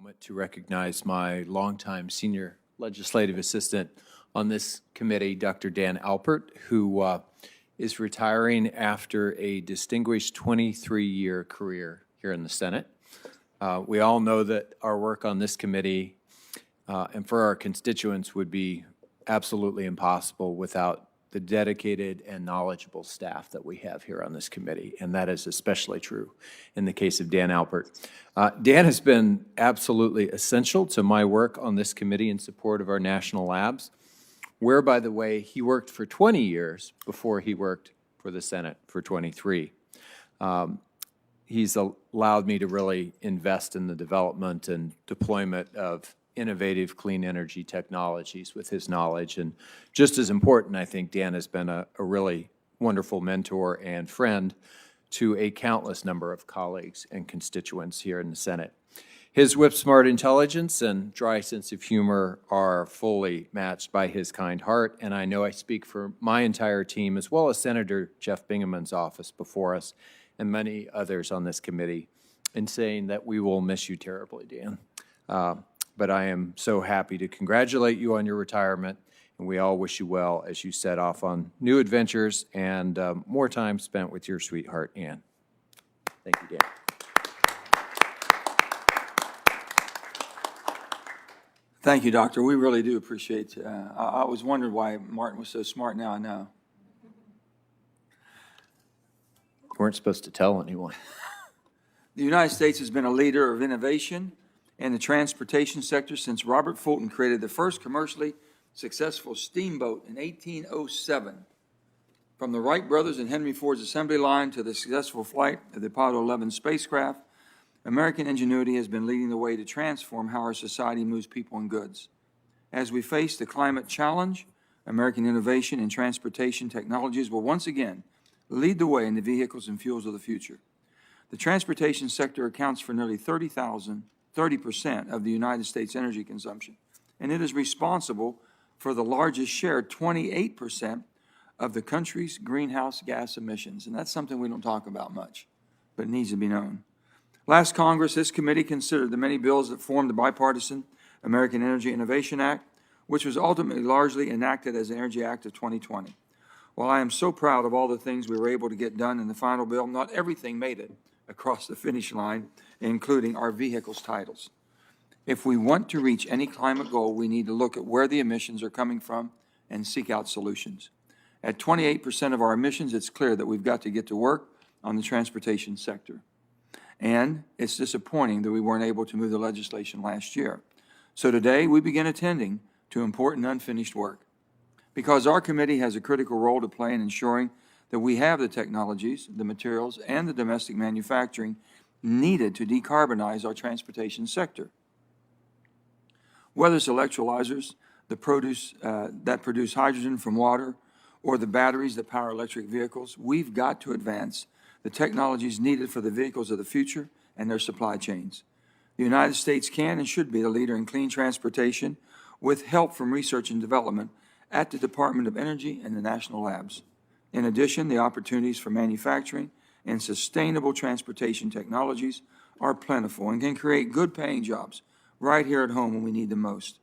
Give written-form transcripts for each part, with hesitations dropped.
moment to recognize my longtime senior legislative assistant on this committee, Dr. Dan Alpert, who is retiring after a distinguished 23-year career here in the Senate. We all know that our work on this committee and for our constituents would be absolutely impossible without the dedicated and knowledgeable staff that we have here on this committee, and that is especially true in the case of Dan Alpert. Dan has been absolutely essential to my work on this committee in support of our national labs, where, by the way, he worked for 20 years before he worked for the Senate for 23. He's allowed me to really invest in the development and deployment of innovative clean energy technologies with his knowledge. And just as important, I think Dan has been a really wonderful mentor and friend to a countless number of colleagues and constituents here in the Senate. His whip-smart intelligence and dry sense of humor are fully matched by his kind heart, and I know I speak for my entire team, as well as Senator Jeff Bingaman's office before us, and many others on this committee, in saying that we will miss you terribly, Dan. But I am so happy to congratulate you on your retirement, and we all wish you well as you set off on new adventures and more time spent with your sweetheart, Ann. Thank you, Dan. Thank you, Doctor. We really do appreciate it. I was wondering why Martin was so smart. Now I know. You weren't supposed to tell anyone. The United States has been a leader of innovation in the transportation sector since Robert Fulton created the first commercially successful steamboat in 1807. From the Wright brothers and Henry Ford's assembly line to the successful flight of the Apollo 11 spacecraft, American ingenuity has been leading the way to transform how our society moves people and goods. As we face the climate challenge, American innovation in transportation technologies will once again lead the way in the vehicles and fuels of the future. The transportation sector accounts for nearly 30% of the United States energy consumption, and it is responsible for the largest share, 28% of the country's greenhouse gas emissions. And that's something we don't talk about much, but it needs to be known. Last Congress, this committee considered the many bills that formed the Bipartisan American Energy Innovation Act, which was ultimately largely enacted as the Energy Act of 2020. While I am so proud of all the things we were able to get done in the final bill, not everything made it across the finish line, including our vehicles titles. If we want to reach any climate goal, we need to look at where the emissions are coming from and seek out solutions. At 28% of our emissions, it's clear that we've got to get to work on the transportation sector. And it's disappointing that we weren't able to move the legislation last year. So today, we begin attending to important unfinished work. Because our committee has a critical role to play in ensuring that we have the technologies, the materials, and the domestic manufacturing needed to decarbonize our transportation sector. Whether it's electrolyzers that produce hydrogen from water, or the batteries that power electric vehicles, we've got to advance the technologies needed for the vehicles of the future and their supply chains. The United States can and should be the leader in clean transportation with help from research and development at the Department of Energy and the national labs. In addition, the opportunities for manufacturing and sustainable transportation technologies are plentiful and can create good paying jobs right here at home when we need them most.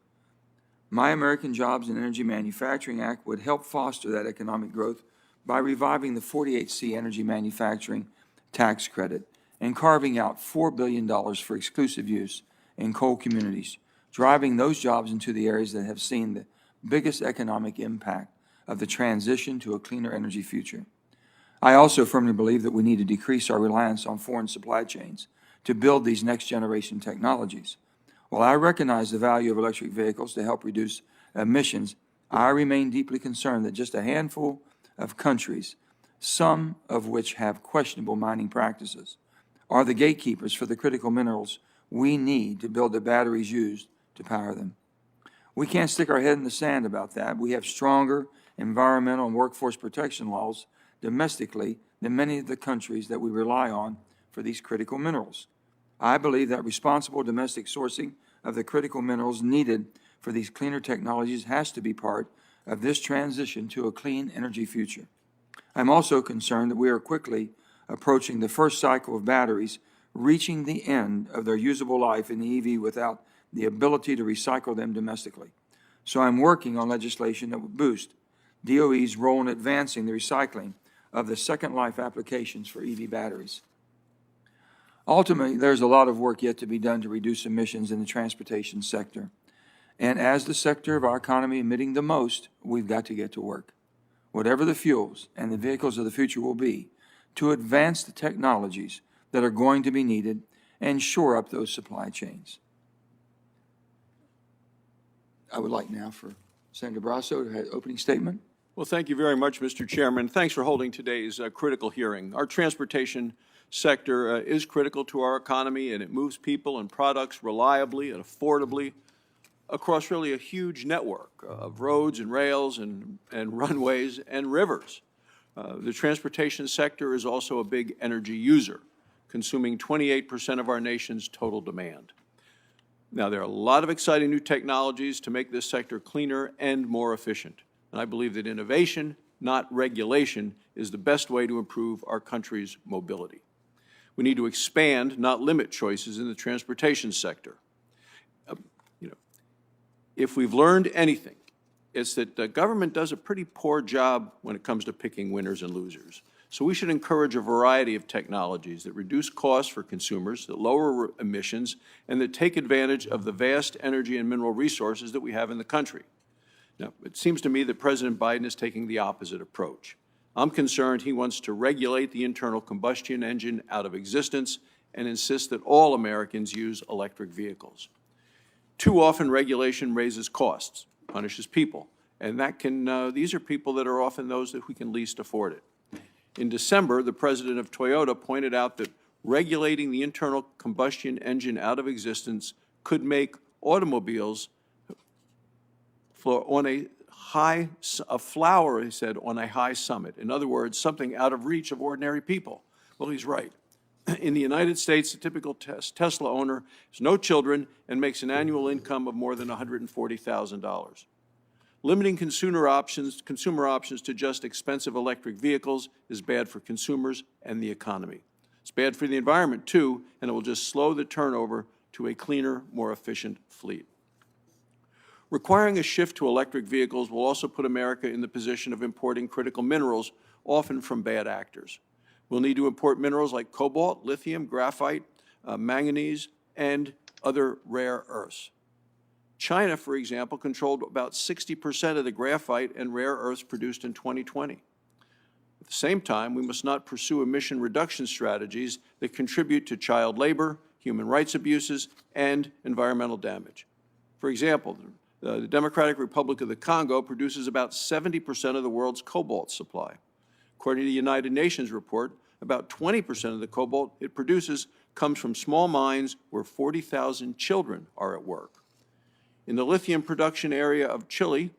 My American Jobs and Energy Manufacturing Act would help foster that economic growth by reviving the 48C energy manufacturing tax credit and carving out $4 billion for exclusive use in coal communities, driving those jobs into the areas that have seen the biggest economic impact of the transition to a cleaner energy future. I also firmly believe that we need to decrease our reliance on foreign supply chains to build these next generation technologies. While I recognize the value of electric vehicles to help reduce emissions, I remain deeply concerned that just a handful of countries, some of which have questionable mining practices, are the gatekeepers for the critical minerals we need to build the batteries used to power them. We can't stick our head in the sand about that. We have stronger environmental and workforce protection laws domestically than many of the countries that we rely on for these critical minerals. I believe that responsible domestic sourcing of the critical minerals needed for these cleaner technologies has to be part of this transition to a clean energy future. I'm also concerned that we are quickly approaching the first cycle of batteries reaching the end of their usable life in the EV without the ability to recycle them domestically. So I'm working on legislation that will boost DOE's role in advancing the recycling of the second life applications for EV batteries. Ultimately, there's a lot of work yet to be done to reduce emissions in the transportation sector. And as the sector of our economy emitting the most, we've got to get to work, whatever the fuels and the vehicles of the future will be, to advance the technologies that are going to be needed and shore up those supply chains. I would like now for Senator Brasso to have an opening statement. Well, thank you very much, Mr. Chairman. Thanks for holding today's critical hearing. Our transportation sector is critical to our economy, and it moves people and products reliably and affordably across really a huge network of roads and rails and runways and rivers. The transportation sector is also a big energy user, consuming 28% of our nation's total demand. Now, there are a lot of exciting new technologies to make this sector cleaner and more efficient. And I believe that innovation, not regulation, is the best way to improve our country's mobility. We need to expand, not limit, choices in the transportation sector. If we've learned anything, it's that the government does a pretty poor job when it comes to picking winners and losers. So we should encourage a variety of technologies that reduce costs for consumers, that lower emissions, and that take advantage of the vast energy and mineral resources that we have in the country. Now, it seems to me that President Biden is taking the opposite approach. I'm concerned he wants to regulate the internal combustion engine out of existence and insist that all Americans use electric vehicles. Too often, regulation raises costs, punishes people, and that can, these are people that are often those who can least afford it. In December, the president of Toyota pointed out that regulating the internal combustion engine out of existence could make automobiles on a flower, he said, on a high summit. In other words, something out of reach of ordinary people. Well, he's right. In the United States, the typical Tesla owner has no children and makes an annual income of more than $140,000. Limiting consumer options to just expensive electric vehicles is bad for consumers and the economy. It's bad for the environment, too, and it will just slow the turnover to a cleaner, more efficient fleet. Requiring a shift to electric vehicles will also put America in the position of importing critical minerals, often from bad actors. We'll need to import minerals like cobalt, lithium, graphite, manganese, and other rare earths. China, for example, controlled about 60% of the graphite and rare earths produced in 2020. At the same time, we must not pursue emission reduction strategies that contribute to child labor, human rights abuses, and environmental damage. For example, the Democratic Republic of the Congo produces about 70% of the world's cobalt supply. According to the United Nations report, about 20% of the cobalt it produces comes from small mines where 40,000 children are at work. In the lithium production area of Chile,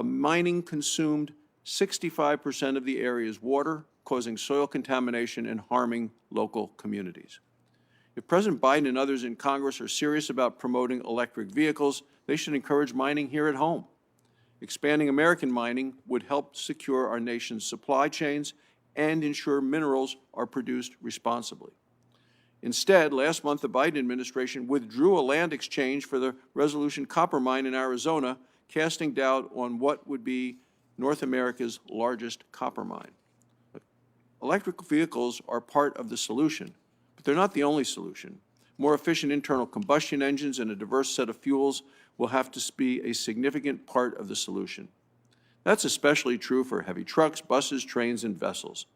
mining consumed 65% of the area's water, causing soil contamination and harming local communities. If President Biden and others in Congress are serious about promoting electric vehicles, they should encourage mining here at home. Expanding American mining would help secure our nation's supply chains and ensure minerals are produced responsibly. Instead, last month, the Biden administration withdrew a land exchange for the Resolution copper mine in Arizona, casting doubt on what would be North America's largest copper mine. Electric vehicles are part of the solution, but they're not the only solution. More efficient internal combustion engines and a diverse set of fuels will have to be a significant part of the solution. That's especially true for heavy trucks, buses, trains, and vessels.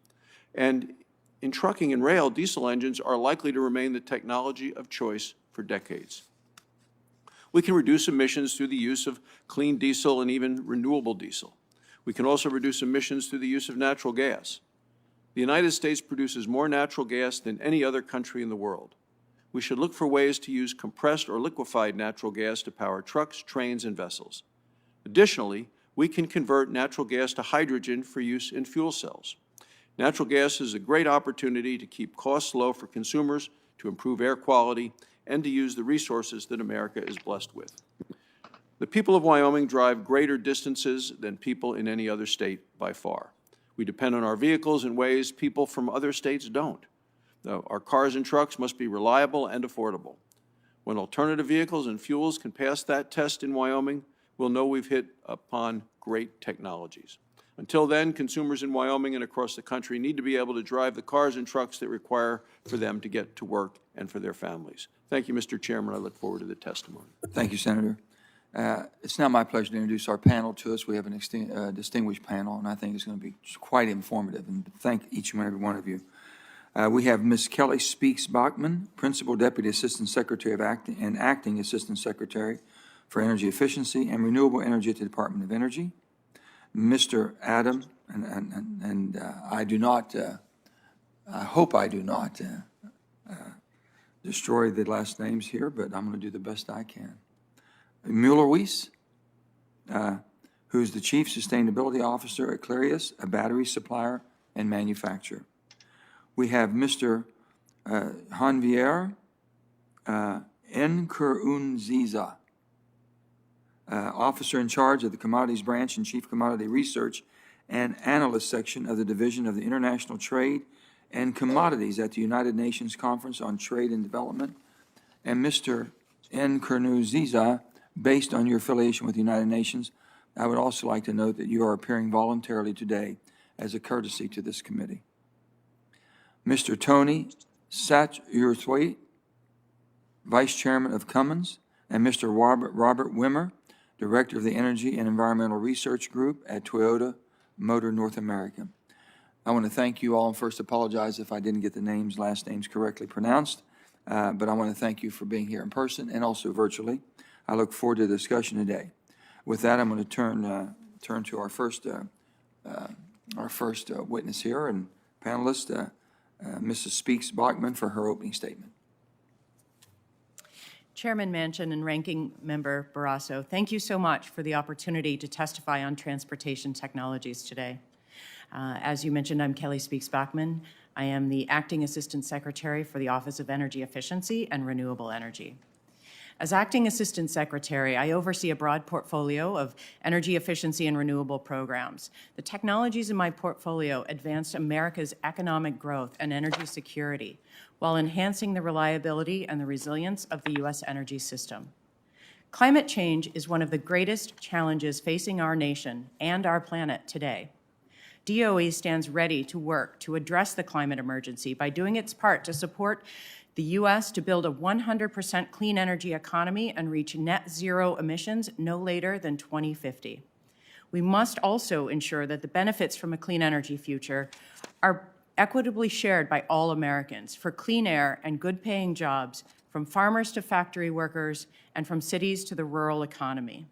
And in trucking and rail, diesel engines are likely to remain the technology of choice for decades. We can reduce emissions through the use of clean diesel and even renewable diesel. We can also reduce emissions through the use of natural gas. The United States produces more natural gas than any other country in the world. We should look for ways to use compressed or liquefied natural gas to power trucks, trains, and vessels. Additionally, we can convert natural gas to hydrogen for use in fuel cells. Natural gas is a great opportunity to keep costs low for consumers, to improve air quality, and to use the resources that America is blessed with. The people of Wyoming drive greater distances than people in any other state by far. We depend on our vehicles in ways people from other states don't. Our cars and trucks must be reliable and affordable. When alternative vehicles and fuels can pass that test in Wyoming, we'll know we've hit upon great technologies. Until then, consumers in Wyoming and across the country need to be able to drive the cars and trucks that require for them to get to work and for their families. Thank you, Mr. Chairman. I look forward to the testimony. Thank you, Senator. It's now my pleasure to introduce our panel to us. We have a distinguished panel, and I think it's going to be quite informative, and thank each and every one of you. We have Ms. Kelly Speaks Bachman, Principal Deputy Assistant Secretary of and Acting Assistant Secretary for Energy Efficiency and Renewable Energy at the Department of Energy. Mr. Adam, and I do not, I hope I do not destroy the last names here, but I'm going to do the best I can. Mueller-Weiss, who is the Chief Sustainability Officer at Clarius, a battery supplier and manufacturer. We have Mr. Javier Nkurunziza, Officer in charge of the Commodities Branch and Chief Commodity Research and Analyst Section of the Division of the International Trade and Commodities at the United Nations Conference on Trade and Development. And Mr. Nkurunziza, based on your affiliation with the United Nations, I would also like to note that you are appearing voluntarily today as a courtesy to this committee. Mr. Tony Satterthwaite, Vice Chairman of Cummins, and Mr. Robert Wimmer, Director of the Energy and Environmental Research Group at Toyota Motor North America. I want to thank you all and first apologize if I didn't get the last names correctly pronounced, but I want to thank you for being here in person and also virtually. I look forward to the discussion today. With that, I'm going to turn to our first witness here and panelist, Mrs. Speaks Bachman, for her opening statement. Chairman Manchin and Ranking Member Brasso, thank you so much for the opportunity to testify on transportation technologies today. As you mentioned, I'm Kelly Speaks Bachman. I am the Acting Assistant Secretary for the Office of Energy Efficiency and Renewable Energy. As Acting Assistant Secretary, I oversee a broad portfolio of energy efficiency and renewable programs. The technologies in my portfolio advanced America's economic growth and energy security while enhancing the reliability and the resilience of the U.S. energy system. Climate change is one of the greatest challenges facing our nation and our planet today. DOE stands ready to work to address the climate emergency by doing its part to support the U.S. to build a 100% clean energy economy and reach net zero emissions no later than 2050. We must also ensure that the benefits from a clean energy future are equitably shared by all Americans for clean air and good-paying jobs, from farmers to factory workers and from cities to the rural economy.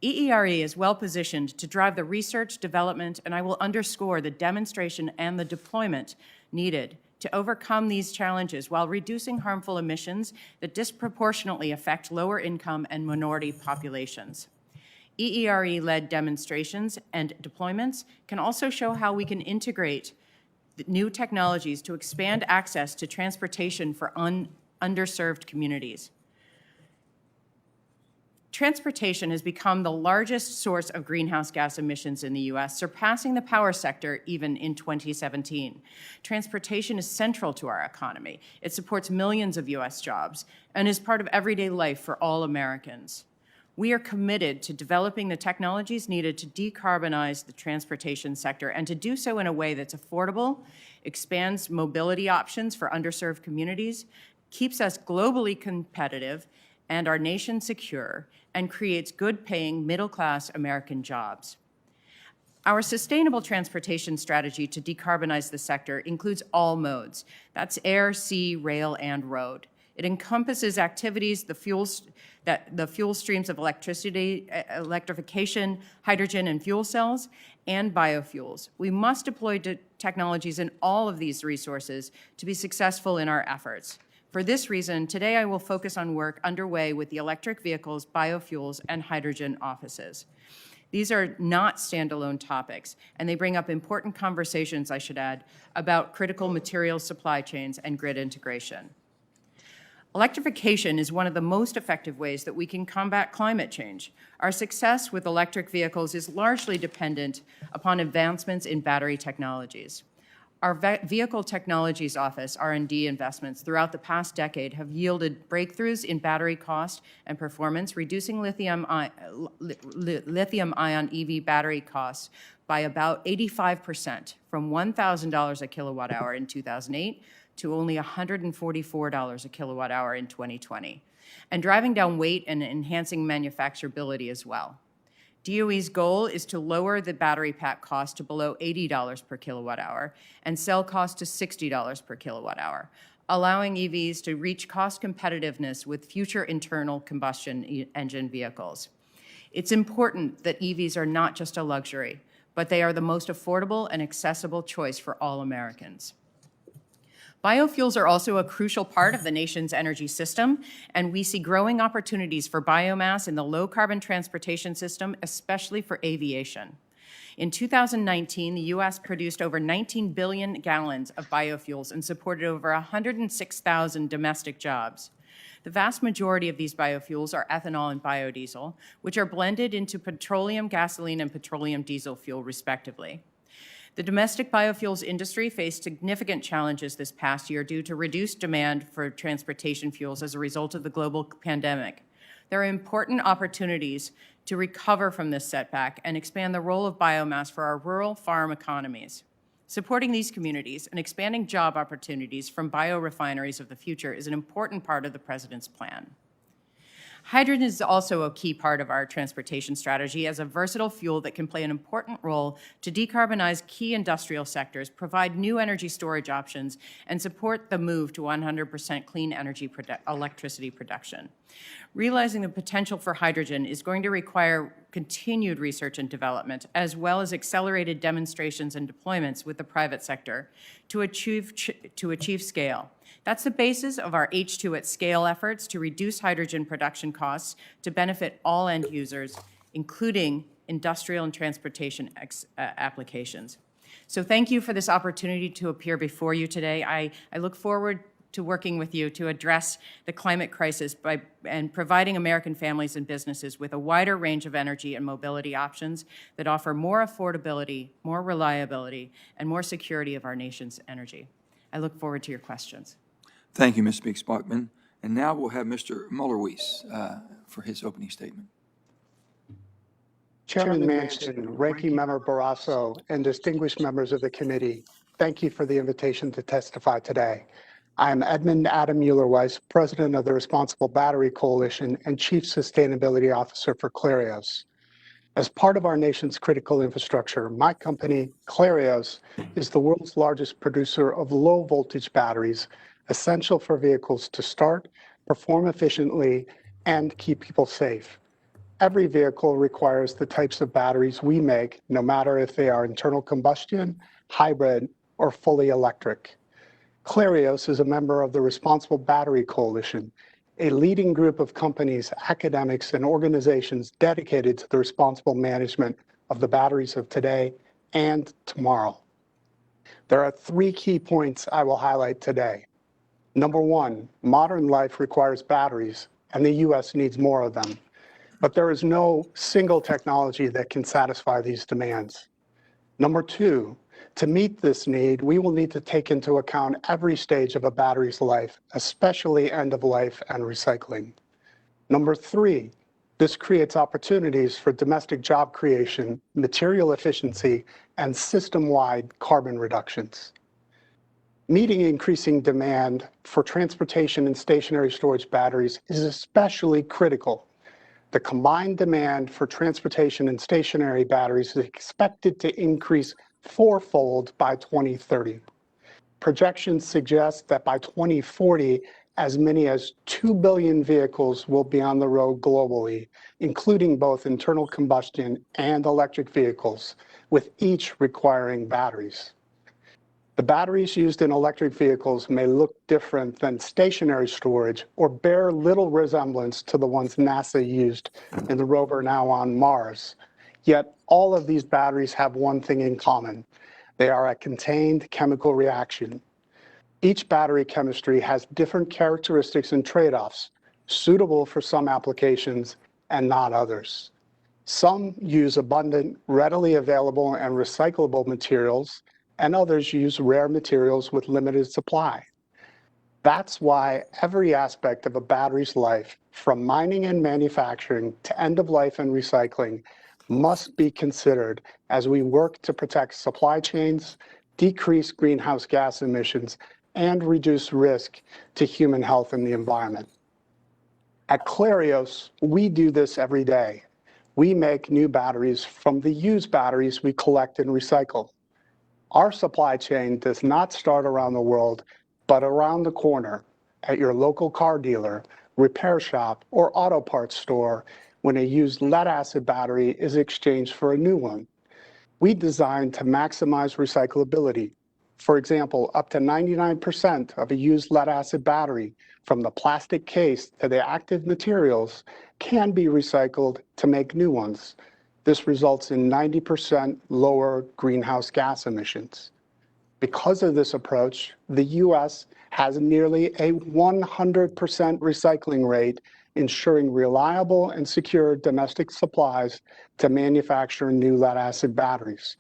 EERE is well-positioned to drive the research, development, and I will underscore the demonstration and the deployment needed to overcome these challenges while reducing harmful emissions that disproportionately affect lower-income and minority populations. EERE-led demonstrations and deployments can also show how we can integrate new technologies to expand access to transportation for underserved communities. Transportation has become the largest source of greenhouse gas emissions in the U.S., surpassing the power sector even in 2017. Transportation is central to our economy. It supports millions of U.S. jobs and is part of everyday life for all Americans. We are committed to developing the technologies needed to decarbonize the transportation sector and to do so in a way that's affordable, expands mobility options for underserved communities, keeps us globally competitive and our nation secure, and creates good-paying, middle-class American jobs. Our sustainable transportation strategy to decarbonize the sector includes all modes. That's air, sea, rail, and road. It encompasses activities, the fuel streams of electricity, electrification, hydrogen and fuel cells, and biofuels. We must deploy technologies in all of these resources to be successful in our efforts. For this reason, today I will focus on work underway with the electric vehicles, biofuels, and hydrogen offices. These are not standalone topics, and they bring up important conversations, I should add, about critical material supply chains and grid integration. Electrification is one of the most effective ways that we can combat climate change. Our success with electric vehicles is largely dependent upon advancements in battery technologies. Our Vehicle Technologies Office, R&D investments throughout the past decade have yielded breakthroughs in battery cost and performance, reducing lithium-ion EV battery costs by about 85%, from $1,000 a kilowatt hour in 2008 to only $144 a kilowatt hour in 2020, and driving down weight and enhancing manufacturability as well. DOE's goal is to lower the battery pack cost to below $80 per kilowatt hour and cell cost to $60 per kilowatt hour, allowing EVs to reach cost competitiveness with future internal combustion engine vehicles. It's important that EVs are not just a luxury, but they are the most affordable and accessible choice for all Americans. Biofuels are also a crucial part of the nation's energy system, and we see growing opportunities for biomass in the low-carbon transportation system, especially for aviation. In 2019, the U.S. produced over 19 billion gallons of biofuels and supported over 106,000 domestic jobs. The vast majority of these biofuels are ethanol and biodiesel, which are blended into petroleum gasoline and petroleum diesel fuel, respectively. The domestic biofuels industry faced significant challenges this past year due to reduced demand for transportation fuels as a result of the global pandemic. There are important opportunities to recover from this setback and expand the role of biomass for our rural farm economies. Supporting these communities and expanding job opportunities from biorefineries of the future is an important part of the President's plan. Hydrogen is also a key part of our transportation strategy as a versatile fuel that can play an important role to decarbonize key industrial sectors, provide new energy storage options, and support the move to 100% clean energy electricity production. Realizing the potential for hydrogen is going to require continued research and development, as well as accelerated demonstrations and deployments with the private sector to achieve scale. That's the basis of our H2 at Scale efforts to reduce hydrogen production costs to benefit all end users, including industrial and transportation applications. So thank you for this opportunity to appear before you today. I look forward to working with you to address the climate crisis and providing American families and businesses with a wider range of energy and mobility options that offer more affordability, more reliability, and more security of our nation's energy. I look forward to your questions. Thank you, Ms. Speaks-Bachman. And now we'll have Mr. Muller-Weiss for his opening statement. Chairman Manchin, Ranking Member Brasso, and distinguished members of the committee, thank you for the invitation to testify today. I am Edmund Adam Muller-Weiss, President of the Responsible Battery Coalition and Chief Sustainability Officer for Clarios. As part of our nation's critical infrastructure, my company, Clarios, is the world's largest producer of low-voltage batteries, essential for vehicles to start, perform efficiently, and keep people safe. Every vehicle requires the types of batteries we make, no matter if they are internal combustion, hybrid, or fully electric. Clarios is a member of the Responsible Battery Coalition, a leading group of companies, academics, and organizations dedicated to the responsible management of the batteries of today and tomorrow. There are 3 key points I will highlight today. Number 1, modern life requires batteries, and the U.S. needs more of them. But there is no single technology that can satisfy these demands. Number 2, to meet this need, we will need to take into account every stage of a battery's life, especially end of life and recycling. Number 3, this creates opportunities for domestic job creation, material efficiency, and system-wide carbon reductions. Meeting increasing demand for transportation and stationary storage batteries is especially critical. The combined demand for transportation and stationary batteries is expected to increase 4-fold by 2030. Projections suggest that by 2040, as many as 2 billion vehicles will be on the road globally, including both internal combustion and electric vehicles, with each requiring batteries. The batteries used in electric vehicles may look different than stationary storage or bear little resemblance to the ones NASA used in the rover now on Mars. Yet all of these batteries have one thing in common. They are a contained chemical reaction. Each battery chemistry has different characteristics and trade-offs, suitable for some applications and not others. Some use abundant, readily available, and recyclable materials, and others use rare materials with limited supply. That's why every aspect of a battery's life, from mining and manufacturing to end of life and recycling, must be considered as we work to protect supply chains, decrease greenhouse gas emissions, and reduce risk to human health and the environment. At Clarios, we do this every day. We make new batteries from the used batteries we collect and recycle. Our supply chain does not start around the world, but around the corner at your local car dealer, repair shop, or auto parts store when a used lead-acid battery is exchanged for a new one. We designed to maximize recyclability. For example, up to 99% of a used lead-acid battery, from the plastic case to the active materials, can be recycled to make new ones. This results in 90% lower greenhouse gas emissions. Because of this approach, the U.S. has nearly a 100% recycling rate, ensuring reliable and secure domestic supplies to manufacture new lead-acid batteries.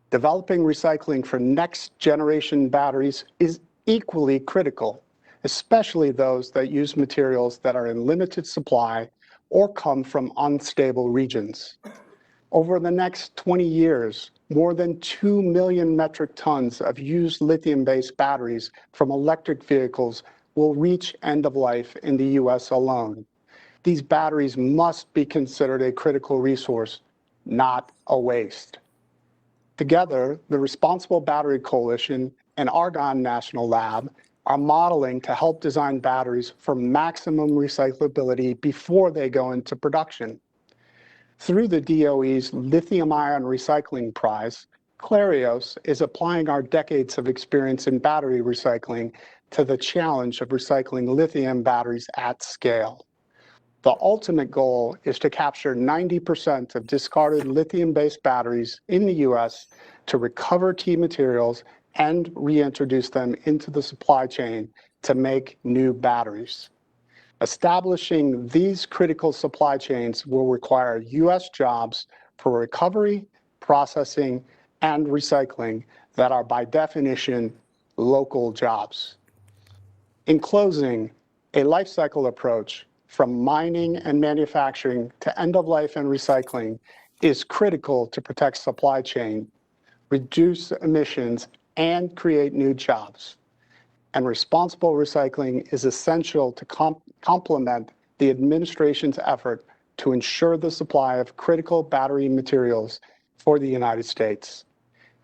Developing recycling for next-generation batteries is equally critical, especially those that use materials that are in limited supply or come from unstable regions. Over the next 20 years, more than 2 million metric tons of used lithium-based batteries from electric vehicles will reach end of life in the U.S. alone. These batteries must be considered a critical resource, not a waste. Together, the Responsible Battery Coalition and Argonne National Lab are modeling to help design batteries for maximum recyclability before they go into production. Through the DOE's Lithium-Ion Recycling Prize, Clarios is applying our decades of experience in battery recycling to the challenge of recycling lithium batteries at scale. The ultimate goal is to capture 90% of discarded lithium-based batteries in the U.S. to recover key materials and reintroduce them into the supply chain to make new batteries. Establishing these critical supply chains will require U.S. jobs for recovery, processing, and recycling that are by definition local jobs. In closing, a life cycle approach from mining and manufacturing to end of life and recycling is critical to protect supply chain, reduce emissions, and create new jobs. And responsible recycling is essential to complement the administration's effort to ensure the supply of critical battery materials for the United States.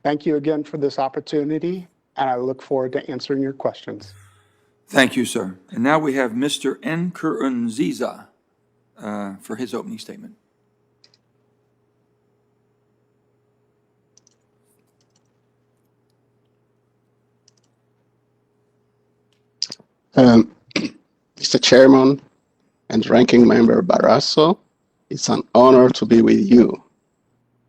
Thank you again for this opportunity, and I look forward to answering your questions. Thank you, sir. And now we have Mr. Nkurunziza for his opening statement. Mr. Chairman and Ranking Member Brasso, it's an honor to be with you.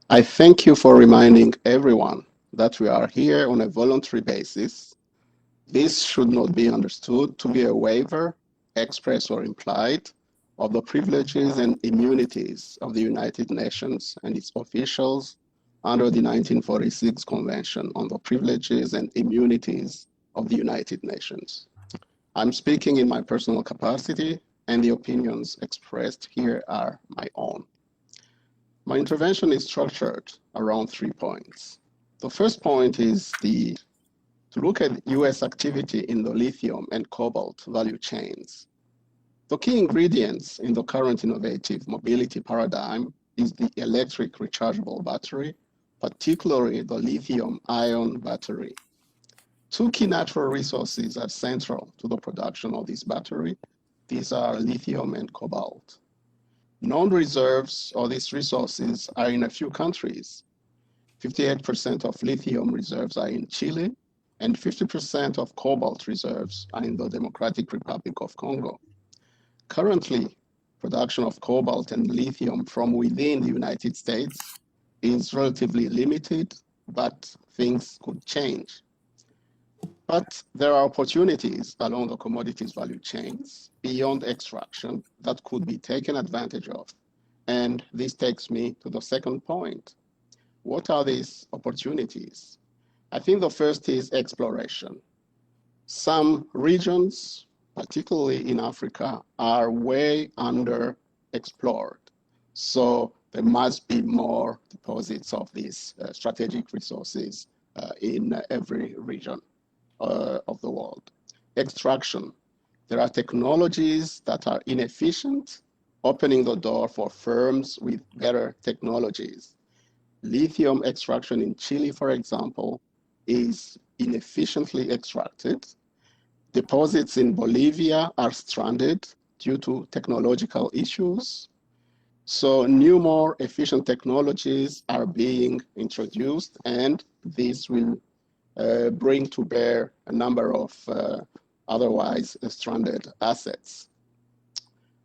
I thank you for reminding everyone that we are here on a voluntary basis. This should not be understood to be a waiver, express or implied, of the privileges and immunities of the United Nations and its officials under the 1946 Convention on the Privileges and Immunities of the United Nations. I'm speaking in my personal capacity, and the opinions expressed here are my own. My intervention is structured around 3 points. The first point is to look at U.S. activity in the lithium and cobalt value chains. The key ingredients in the current innovative mobility paradigm is the electric rechargeable battery, particularly the lithium-ion battery. Two key natural resources are central to the production of this battery. These are lithium and cobalt. Known reserves of these resources are in a few countries. 58% of lithium reserves are in Chile, and 50% of cobalt reserves are in the Democratic Republic of Congo. Currently, production of cobalt and lithium from within the United States is relatively limited, but things could change. But there are opportunities along the commodities value chains beyond extraction that could be taken advantage of. And this takes me to the second point. What are these opportunities? I think the first is exploration. Some regions, particularly in Africa, are way underexplored. So there must be more deposits of these strategic resources in every region of the world. Extraction. There are technologies that are inefficient, opening the door for firms with better technologies. Lithium extraction in Chile, for example, is inefficiently extracted. Deposits in Bolivia are stranded due to technological issues. So new, more efficient technologies are being introduced, and these will bring to bear a number of otherwise stranded assets.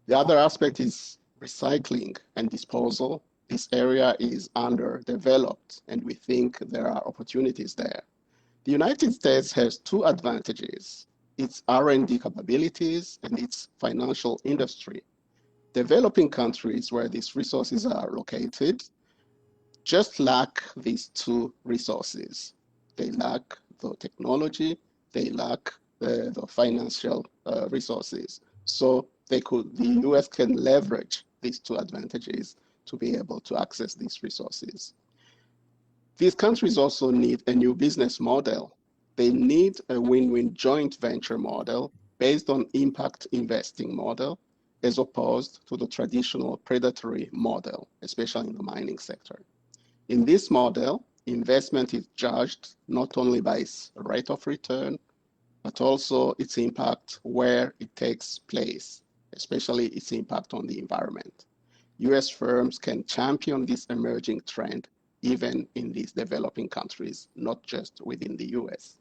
The other aspect is recycling and disposal. This area is underdeveloped, and we think there are opportunities there. The United States has two advantages: its R&D capabilities and its financial industry. Developing countries where these resources are located just lack these two resources. They lack the technology, they lack the financial resources. So the US can leverage these two advantages to be able to access these resources. These countries also need a new business model. They need a win-win joint venture model based on impact investing model, as opposed to the traditional predatory model, especially in the mining sector. In this model, investment is judged not only by its rate of return, but also its impact where it takes place, especially its impact on the environment. US firms can champion this emerging trend even in these developing countries, not just within the US.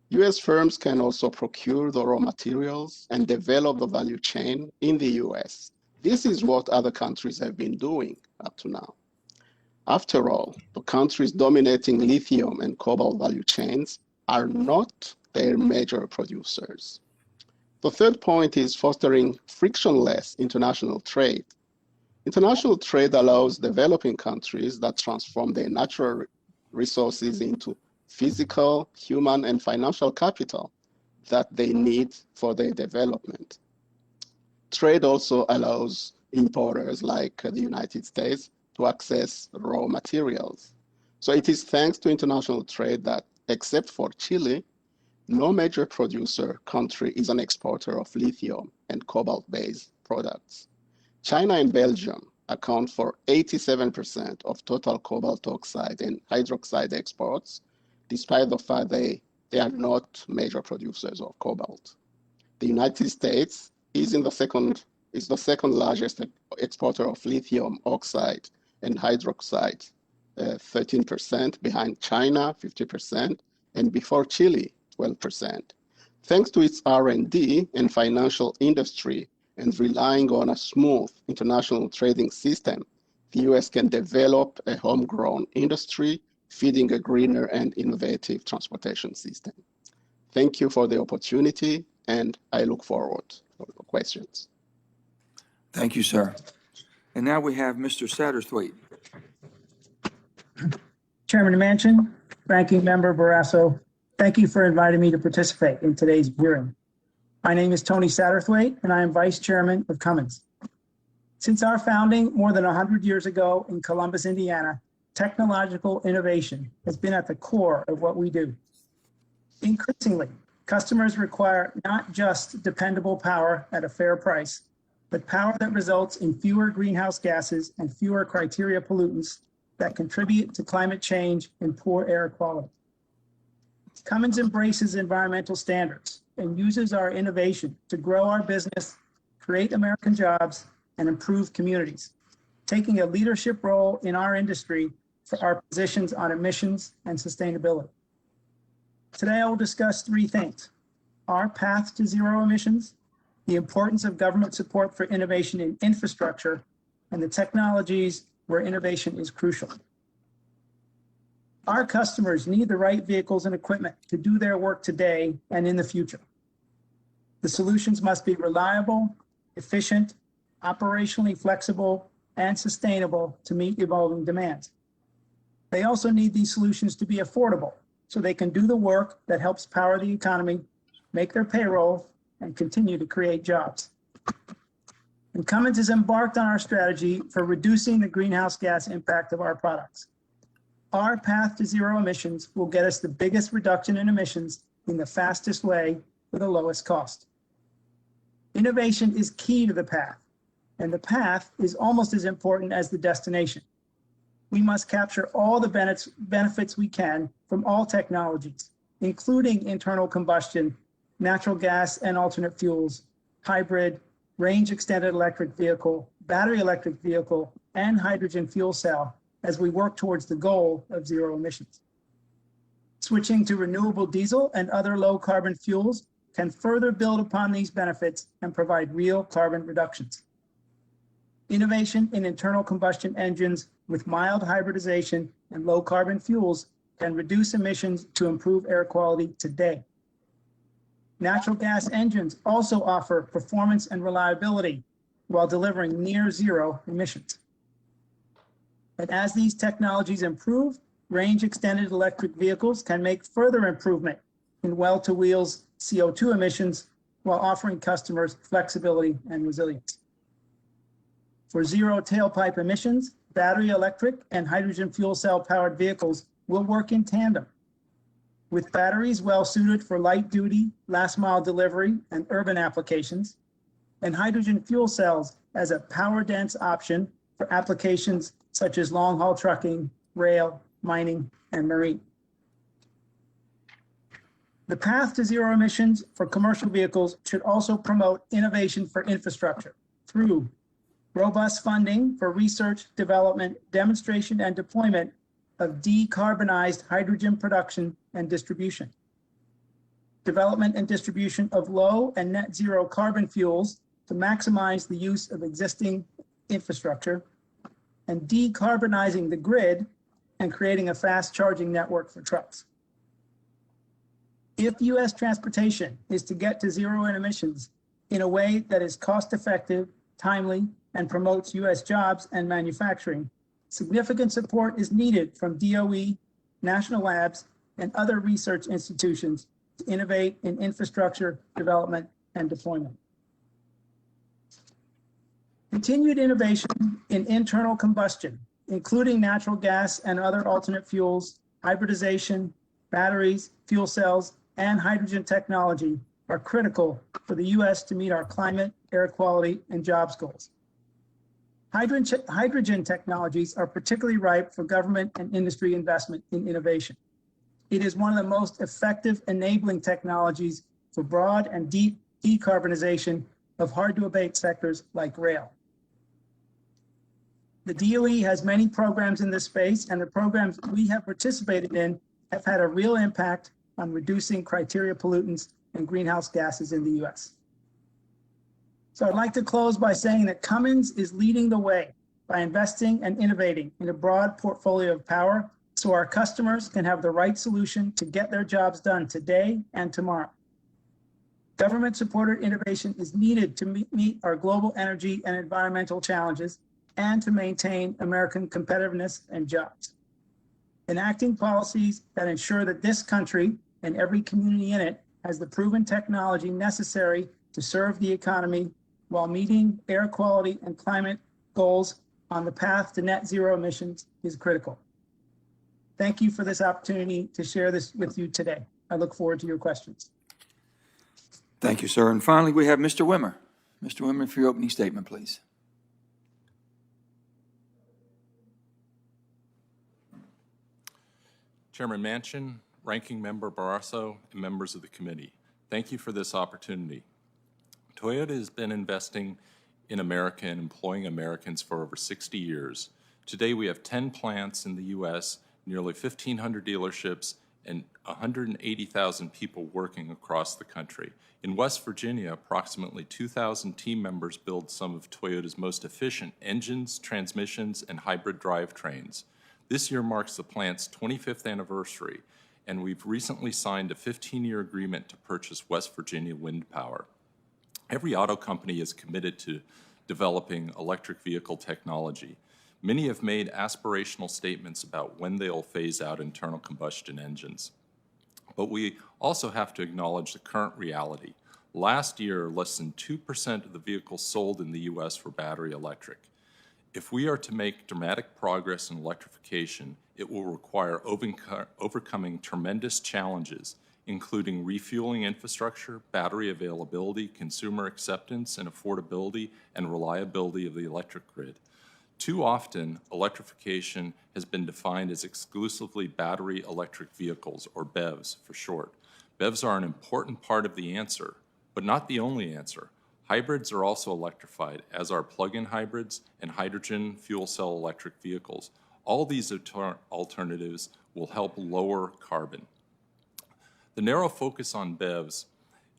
US firms can also procure the raw materials and develop the value chain in the US. This is what other countries have been doing up to now. After all, the countries dominating lithium and cobalt value chains are not their major producers. The third point is fostering frictionless international trade. International trade allows developing countries that transform their natural resources into physical, human, and financial capital that they need for their development. Trade also allows importers like the United States to access raw materials. So it is thanks to international trade that, except for Chile, no major producer country is an exporter of lithium and cobalt-based products. China and Belgium account for 87% of total cobalt oxide and hydroxide exports, despite the fact they are not major producers of cobalt. The United States is the second largest exporter of lithium oxide and hydroxide, 13%, behind China, 50%, and before Chile, 12%. Thanks to its R&D and financial industry and relying on a smooth international trading system, the US can develop a homegrown industry feeding a greener and innovative transportation system. Thank you for the opportunity, and I look forward to the questions. Thank you, sir. And now we have Mr. Satterthwaite. Chairman Manchin, Ranking Member Brasso, thank you for inviting me to participate in today's hearing. My name is Tony Satterthwaite, and I am Vice Chairman of Cummins. Since our founding more than 100 years ago in Columbus, Indiana, technological innovation has been at the core of what we do. Increasingly, customers require not just dependable power at a fair price, but power that results in fewer greenhouse gases and fewer criteria pollutants that contribute to climate change and poor air quality. Cummins embraces environmental standards and uses our innovation to grow our business, create American jobs, and improve communities, taking a leadership role in our industry for our positions on emissions and sustainability. Today, I will discuss three things: our path to zero emissions, the importance of government support for innovation in infrastructure, and the technologies where innovation is crucial. Our customers need the right vehicles and equipment to do their work today and in the future. The solutions must be reliable, efficient, operationally flexible, and sustainable to meet evolving demands. They also need these solutions to be affordable so they can do the work that helps power the economy, make their payroll, and continue to create jobs. And Cummins has embarked on our strategy for reducing the greenhouse gas impact of our products. Our path to zero emissions will get us the biggest reduction in emissions in the fastest way for the lowest cost. Innovation is key to the path, and the path is almost as important as the destination. We must capture all the benefits we can from all technologies, including internal combustion, natural gas and alternate fuels, hybrid, range extended electric vehicle, battery electric vehicle, and hydrogen fuel cell as we work towards the goal of zero emissions. Switching to renewable diesel and other low carbon fuels can further build upon these benefits and provide real carbon reductions. Innovation in internal combustion engines with mild hybridization and low carbon fuels can reduce emissions to improve air quality today. Natural gas engines also offer performance and reliability while delivering near zero emissions. And as these technologies improve, range extended electric vehicles can make further improvement in well-to-wheels CO2 emissions while offering customers flexibility and resilience. For zero tailpipe emissions, battery electric and hydrogen fuel cell powered vehicles will work in tandem. With batteries well suited for light duty, last mile delivery, and urban applications, and hydrogen fuel cells as a power dense option for applications such as long haul trucking, rail, mining, and marine. The path to zero emissions for commercial vehicles should also promote innovation for infrastructure through robust funding for research, development, demonstration, and deployment of decarbonized hydrogen production and distribution. Development and distribution of low and net zero carbon fuels to maximize the use of existing infrastructure, and decarbonizing the grid and creating a fast charging network for trucks. If U.S. transportation is to get to zero in emissions in a way that is cost effective, timely, and promotes U.S. jobs and manufacturing, significant support is needed from DOE, national labs, and other research institutions to innovate in infrastructure development and deployment. Continued innovation in internal combustion, including natural gas and other alternate fuels, hybridization, batteries, fuel cells, and hydrogen technology are critical for the U.S. to meet our climate, air quality, and jobs goals. Hydrogen technologies are particularly ripe for government and industry investment in innovation. It is one of the most effective enabling technologies for broad and deep decarbonization of hard-to-abate sectors like rail. The DOE has many programs in this space, and the programs we have participated in have had a real impact on reducing criteria pollutants and greenhouse gases in the U.S. So I'd like to close by saying that Cummins is leading the way by investing and innovating in a broad portfolio of power so our customers can have the right solution to get their jobs done today and tomorrow. Government-supported innovation is needed to meet our global energy and environmental challenges and to maintain American competitiveness and jobs. Enacting policies that ensure that this country and every community in it has the proven technology necessary to serve the economy while meeting air quality and climate goals on the path to net zero emissions is critical. Thank you for this opportunity to share this with you today. I look forward to your questions. Thank you, sir. And finally, we have Mr. Wimmer. Mr. Wimmer, for your opening statement, please. Chairman Manchin, Ranking Member Brasso, and members of the committee, thank you for this opportunity. Toyota has been investing in America and employing Americans for over 60 years. Today, we have 10 plants in the U.S., nearly 1,500 dealerships, and 180,000 people working across the country. In West Virginia, approximately 2,000 team members build some of Toyota's most efficient engines, transmissions, and hybrid drivetrains. This year marks the plant's 25th anniversary, and we've recently signed a 15-year agreement to purchase West Virginia wind power. Every auto company is committed to developing electric vehicle technology. Many have made aspirational statements about when they'll phase out internal combustion engines. But we also have to acknowledge the current reality. Last year, less than 2% of the vehicles sold in the U.S. were battery electric. If we are to make dramatic progress in electrification, it will require overcoming tremendous challenges, including refueling infrastructure, battery availability, consumer acceptance and affordability, and reliability of the electric grid. Too often, electrification has been defined as exclusively battery electric vehicles, or BEVs for short. BEVs are an important part of the answer, but not the only answer. Hybrids are also electrified, as are plug-in hybrids and hydrogen fuel cell electric vehicles. All these alternatives will help lower carbon. The narrow focus on BEVs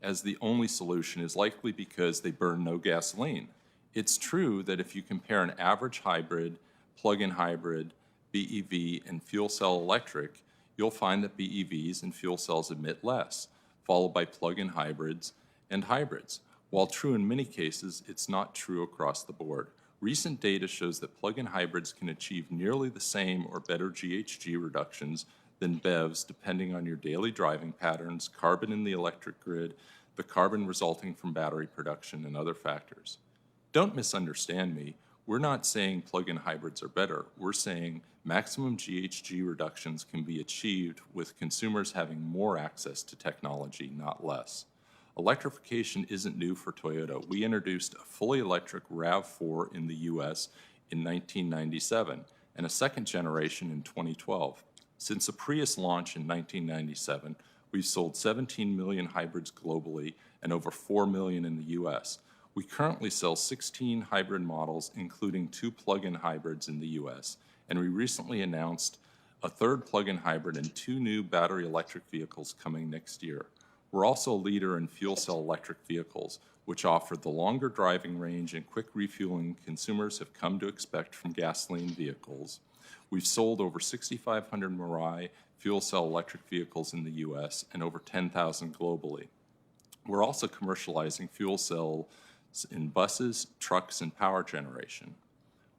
as the only solution is likely because they burn no gasoline. It's true that if you compare an average hybrid, plug-in hybrid, BEV, and fuel cell electric, you'll find that BEVs and fuel cells emit less, followed by plug-in hybrids and hybrids. While true in many cases, it's not true across the board. Recent data shows that plug-in hybrids can achieve nearly the same or better GHG reductions than BEVs, depending on your daily driving patterns, carbon in the electric grid, the carbon resulting from battery production, and other factors. Don't misunderstand me. We're not saying plug-in hybrids are better. We're saying maximum GHG reductions can be achieved with consumers having more access to technology, not less. Electrification isn't new for Toyota. We introduced a fully electric RAV4 in the U.S. in 1997 and a second generation in 2012. Since the Prius launch in 1997, we've sold 17 million hybrids globally and over 4 million in the U.S. We currently sell 16 hybrid models, including 2 plug-in hybrids in the U.S., and we recently announced a third plug-in hybrid and 2 new battery electric vehicles coming next year. We're also a leader in fuel cell electric vehicles, which offer the longer driving range and quick refueling consumers have come to expect from gasoline vehicles. We've sold over 6,500 Mirai fuel cell electric vehicles in the U.S. and over 10,000 globally. We're also commercializing fuel cells in buses, trucks, and power generation.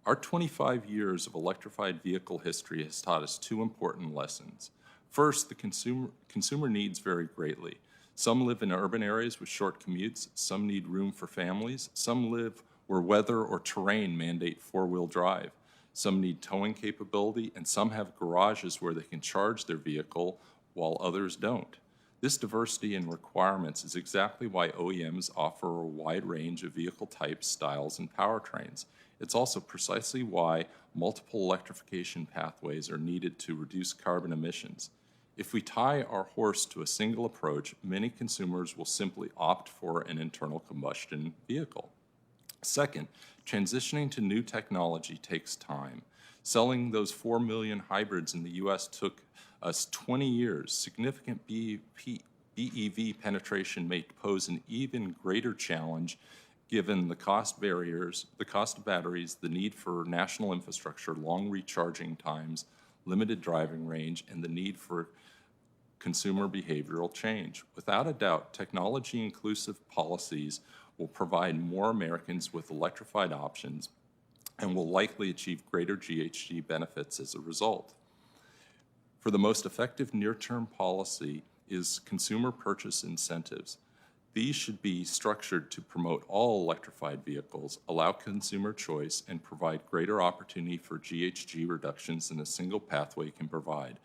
Our 25 years of electrified vehicle history has taught us 2 important lessons. First, the consumer needs vary greatly. Some live in urban areas with short commutes, some need room for families, some live where weather or terrain mandate 4-wheel drive, some need towing capability, and some have garages where they can charge their vehicle while others don't. This diversity in requirements is exactly why OEMs offer a wide range of vehicle types, styles, and powertrains. It's also precisely why multiple electrification pathways are needed to reduce carbon emissions. If we tie our horse to a single approach, many consumers will simply opt for an internal combustion vehicle. Second, transitioning to new technology takes time. Selling those 4 million hybrids in the U.S. took us 20 years. Significant BEV penetration may pose an even greater challenge given the cost barriers, the cost of batteries, the need for national infrastructure, long recharging times, limited driving range, and the need for consumer behavioral change. Without a doubt, technology-inclusive policies will provide more Americans with electrified options and will likely achieve greater GHG benefits as a result. For the most effective near-term policy is consumer purchase incentives. These should be structured to promote all electrified vehicles, allow consumer choice, and provide greater opportunity for GHG reductions than a single pathway can provide.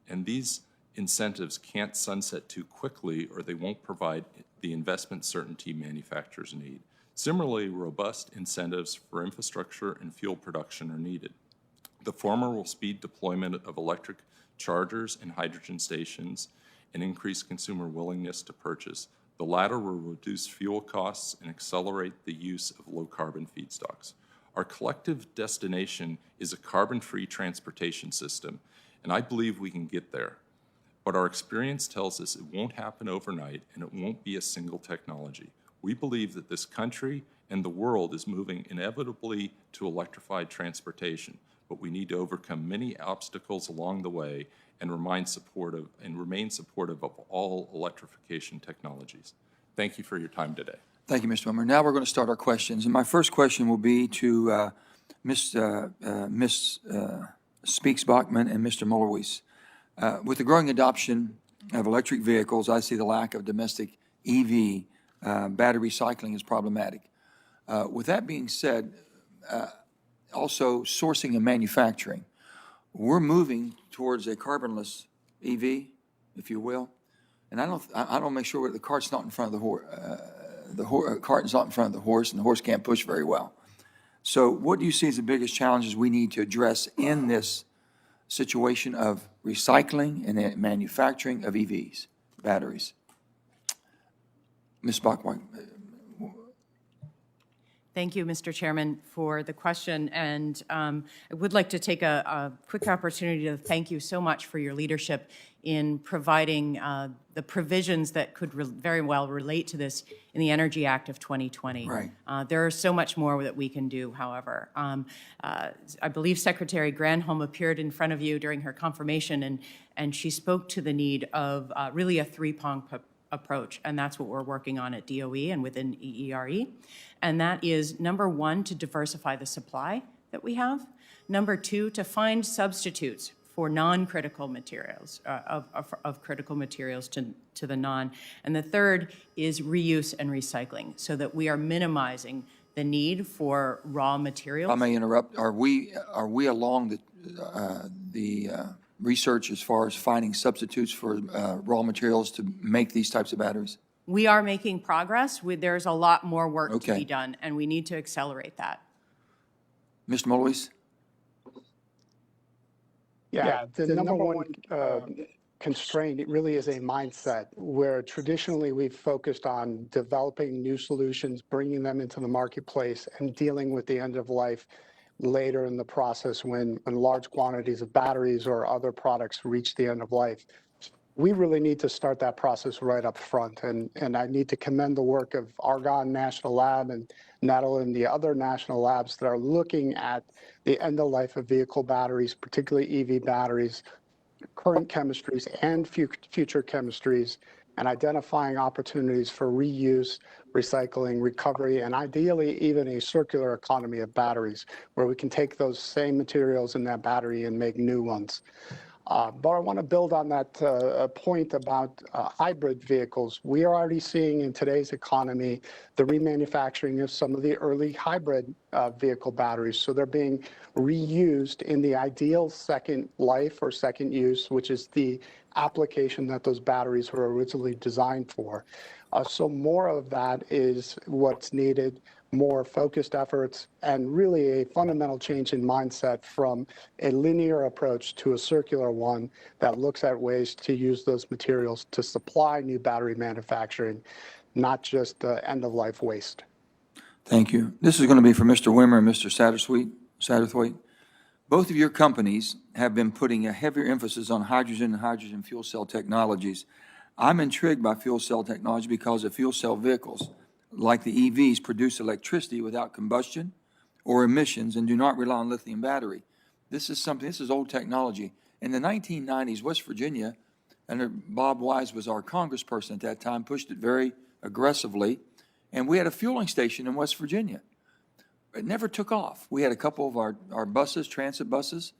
And these incentives can't sunset too quickly or they won't provide the investment certainty manufacturers need. Similarly, robust incentives for infrastructure and fuel production are needed. The former will speed deployment of electric chargers and hydrogen stations and increase consumer willingness to purchase. The latter will reduce fuel costs and accelerate the use of low-carbon feedstocks. Our collective destination is a carbon-free transportation system, and I believe we can get there. But our experience tells us it won't happen overnight, and it won't be a single technology. We believe that this country and the world is moving inevitably to electrified transportation, but we need to overcome many obstacles along the way and remain supportive of all electrification technologies. Thank you for your time today. Thank you, Mr. Wilmer. Now we're going to start our questions. And my first question will be to Ms. Speaks Bachman and Mr. Mullerweis. With the growing adoption of electric vehicles, I see the lack of domestic EV battery recycling is problematic. With that being said, also sourcing and manufacturing. We're moving towards a carbonless EV, if you will. And I don't make sure the cart's not in front of the horse. Cart is not in front of the horse, and the horse can't push very well. So what do you see as the biggest challenges we need to address in this situation of recycling and the manufacturing of EVs, batteries? Ms. Bachweiler. Thank you, Mr. Chairman, for the question. And I would like to take a quick opportunity to thank you so much for your leadership in providing the provisions that could very well relate to this in the Energy Act of 2020. Right. There is so much more that we can do, however. I believe Secretary Granholm appeared in front of you during her confirmation, and she spoke to the need of really a three-pronged approach, and that's what we're working on at DOE and within EERE. And that is, number one, to diversify the supply that we have. Number two, to find substitutes for non-critical materials, of critical materials to the non. And the third is reuse and recycling, so that we are minimizing the need for raw materials. I may interrupt. Are we along the research as far as finding substitutes for raw materials to make these types of batteries? We are making progress. There's a lot more work to Okay. be done, and we need to accelerate that. Mr. Mullis? Yeah, the number one constraint, it really is a mindset where traditionally we've focused on developing new solutions, bringing them into the marketplace, and dealing with the end of life later in the process when large quantities of batteries or other products reach the end of life. We really need to start that process right up front. And I need to commend the work of Argonne National Lab and NETL and the other national labs that are looking at the end of life of vehicle batteries, particularly EV batteries, current chemistries and future chemistries, and identifying opportunities for reuse, recycling, recovery, and ideally even a circular economy of batteries where we can take those same materials in that battery and make new ones. But I want to build on that point about hybrid vehicles. We are already seeing in today's economy the remanufacturing of some of the early hybrid vehicle batteries. So they're being reused in the ideal second life or second use, which is the application that those batteries were originally designed for. So more of that is what's needed, more focused efforts, and really a fundamental change in mindset from a linear approach to a circular one that looks at ways to use those materials to supply new battery manufacturing, not just end-of-life waste. Thank you. This is going to be for Mr. Wimmer and Mr. Satterthwaite. Both of your companies have been putting a heavier emphasis on hydrogen and hydrogen fuel cell technologies. I'm intrigued by fuel cell technology because the fuel cell vehicles, like the EVs, produce electricity without combustion or emissions and do not rely on lithium battery. This is old technology. In the 1990s, West Virginia, and Bob Wise was our congressperson at that time, pushed it very aggressively, and we had a fueling station in West Virginia. It never took off. We had a couple of our buses, transit buses,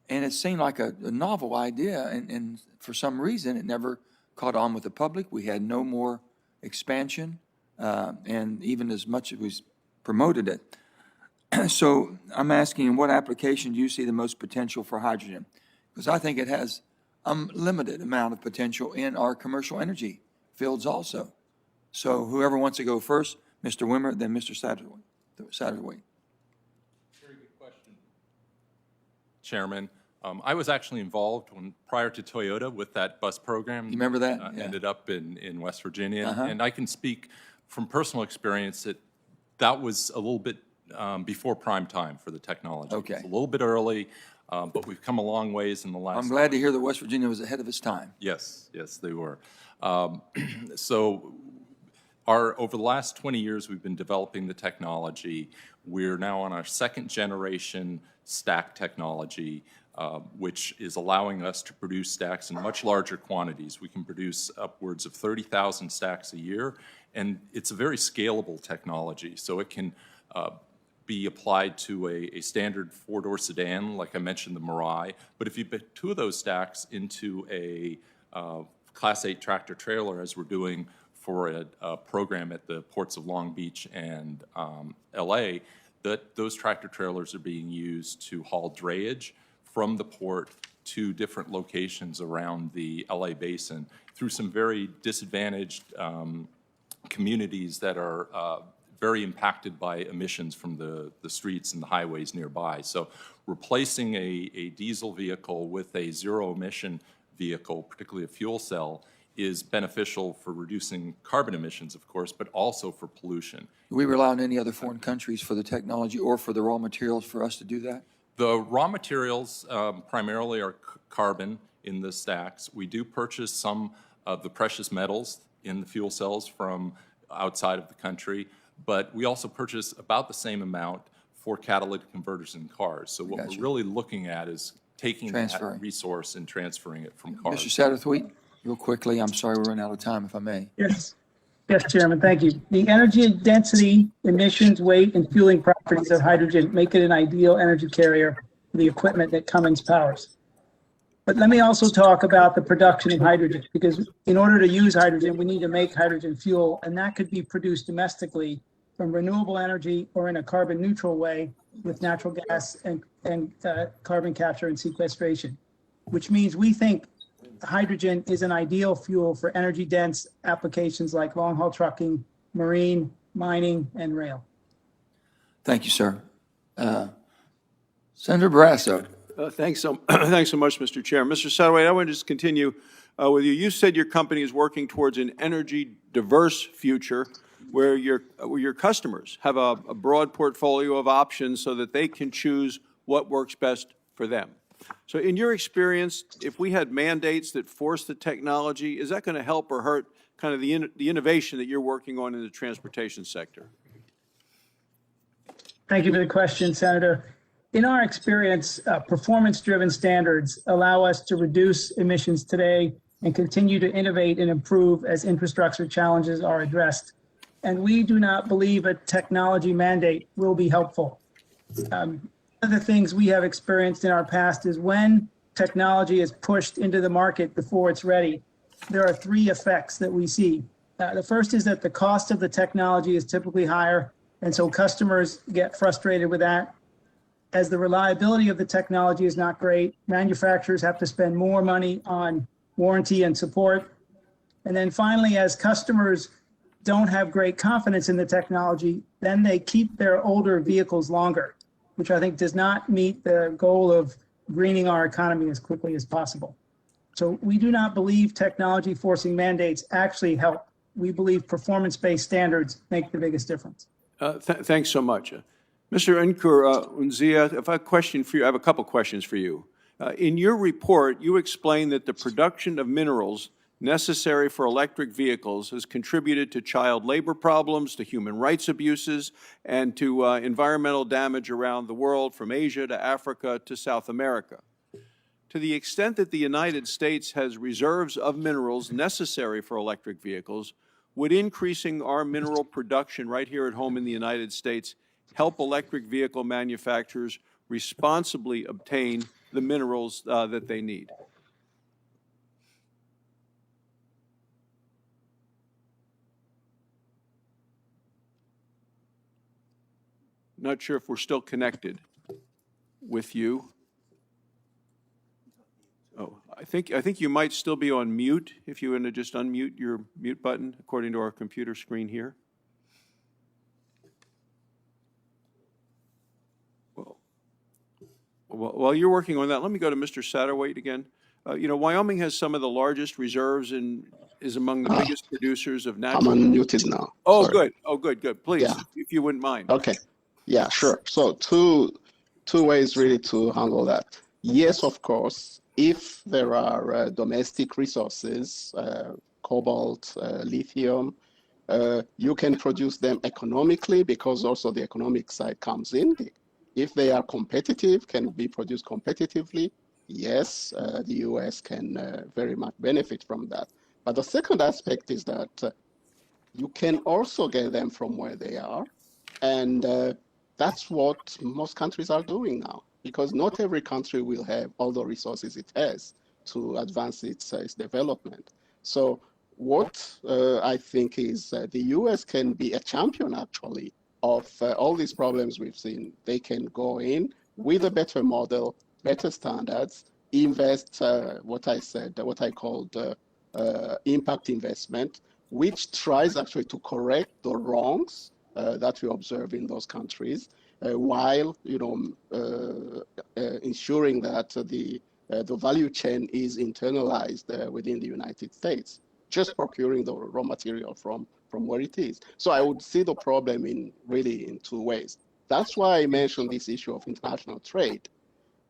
and it seemed like a novel idea, and for some reason, it never caught on with the public. We had no more expansion, and even as much as we promoted it. So I'm asking, in what application do you see the most potential for hydrogen? Because I think it has unlimited amount of potential in our commercial energy fields also. So whoever wants to go first, Mr. Wimmer, then Mr. Satterthwaite. Very good question, Chairman. I was actually involved prior to Toyota with that bus program. You remember that? Yeah. Ended up in West Virginia. And I can speak from personal experience that was a little bit before prime time for the technology. Okay. It's a little bit early, but we've come a long ways in the last. I'm glad to hear that West Virginia was ahead of its time. Yes, they were. So over the last 20 years, we've been developing the technology. We're now on our second generation stack technology, which is allowing us to produce stacks in much larger quantities. We can produce upwards of 30,000 stacks a year, and it's a very scalable technology. So it can be applied to a standard four-door sedan, like I mentioned, the Mirai. But if you put two of those stacks into a Class 8 tractor trailer, as we're doing for a program at the ports of Long Beach and LA, that those tractor trailers are being used to haul drayage from the port to different locations around the LA basin through some very disadvantaged communities that are very impacted by emissions from the streets and the highways nearby. So replacing a diesel vehicle with a zero-emission vehicle, particularly a fuel cell, is beneficial for reducing carbon emissions, of course, but also for pollution. Do we rely on any other foreign countries for the technology or for the raw materials for us to do that? The raw materials primarily are carbon in the stacks. We do purchase some of the precious metals in the fuel cells from outside of the country, but we also purchase about the same amount for catalytic converters in cars. So what we're really looking at is taking that resource and transferring it from cars. Mr. Satterthwaite, real quickly, I'm sorry we're running out of time, if I may. Yes. Yes, Chairman, thank you. The energy density, emissions, weight, and fueling properties of hydrogen make it an ideal energy carrier for the equipment that Cummins powers. But let me also talk about the production of hydrogen, because in order to use hydrogen, we need to make hydrogen fuel, and that could be produced domestically from renewable energy or in a carbon neutral way with natural gas and carbon capture and sequestration, which means we think hydrogen is an ideal fuel for energy dense applications like long haul trucking, marine, mining, and rail. Thank you, sir. Senator Brasso. Thanks so much, Mr. Chair. Mr. Satterthwaite, I want to just continue with you. You said your company is working towards an energy diverse future where your customers have a broad portfolio of options so that they can choose what works best for them. So in your experience, if we had mandates that force the technology, is that going to help or hurt kind of the innovation that you're working on in the transportation sector? Thank you for the question, Senator. In our experience, performance-driven standards allow us to reduce emissions today and continue to innovate and improve as infrastructure challenges are addressed. And we do not believe a technology mandate will be helpful. One of the things we have experienced in our past is when technology is pushed into the market before it's ready, there are three effects that we see. The first is that the cost of the technology is typically higher, and so customers get frustrated with that. As the reliability of the technology is not great, manufacturers have to spend more money on warranty and support. And then finally, as customers don't have great confidence in the technology, then they keep their older vehicles longer, which I think does not meet the goal of greening our economy as quickly as possible. So we do not believe technology forcing mandates actually help. We believe performance-based standards make the biggest difference. Thanks so much. Mr. Unzia, if I have a question for you, I have a couple questions for you. In your report, you explain that the production of minerals necessary for electric vehicles has contributed to child labor problems, to human rights abuses, and to environmental damage around the world, from Asia to Africa to South America. To the extent that the United States has reserves of minerals necessary for electric vehicles, would increasing our mineral production right here at home in the United States help electric vehicle manufacturers responsibly obtain the minerals that they need? Not sure if we're still connected with you. Oh, I think you might still be on mute. If you want to just unmute your mute button according to our computer screen here. Well, while you're working on that, let me go to Mr. Satterthwaite again. You know, Wyoming has some of the largest reserves and is among the biggest producers of natural. I'm unmuted now. Oh, Sorry. good. Oh, good. Please, Yeah. if you wouldn't mind. Okay. Yeah, sure. So two ways really to handle that. Yes, of course, if there are domestic resources, cobalt, lithium, you can produce them economically because also the economic side comes in. If they are competitive, can be produced competitively, yes, the US can very much benefit from that. But the second aspect is that you can also get them from where they are. And that's what most countries are doing now, because not every country will have all the resources it has to advance its development. So what I think is the US can be a champion, actually, of all these problems we've seen. They can go in with a better model, better standards, invest what I called impact investment, which tries actually to correct the wrongs that we observe in those countries, while ensuring that the value chain is internalized within the United States, just procuring the raw material from where it is. So I would see the problem in two ways. That's why I mentioned this issue of international trade,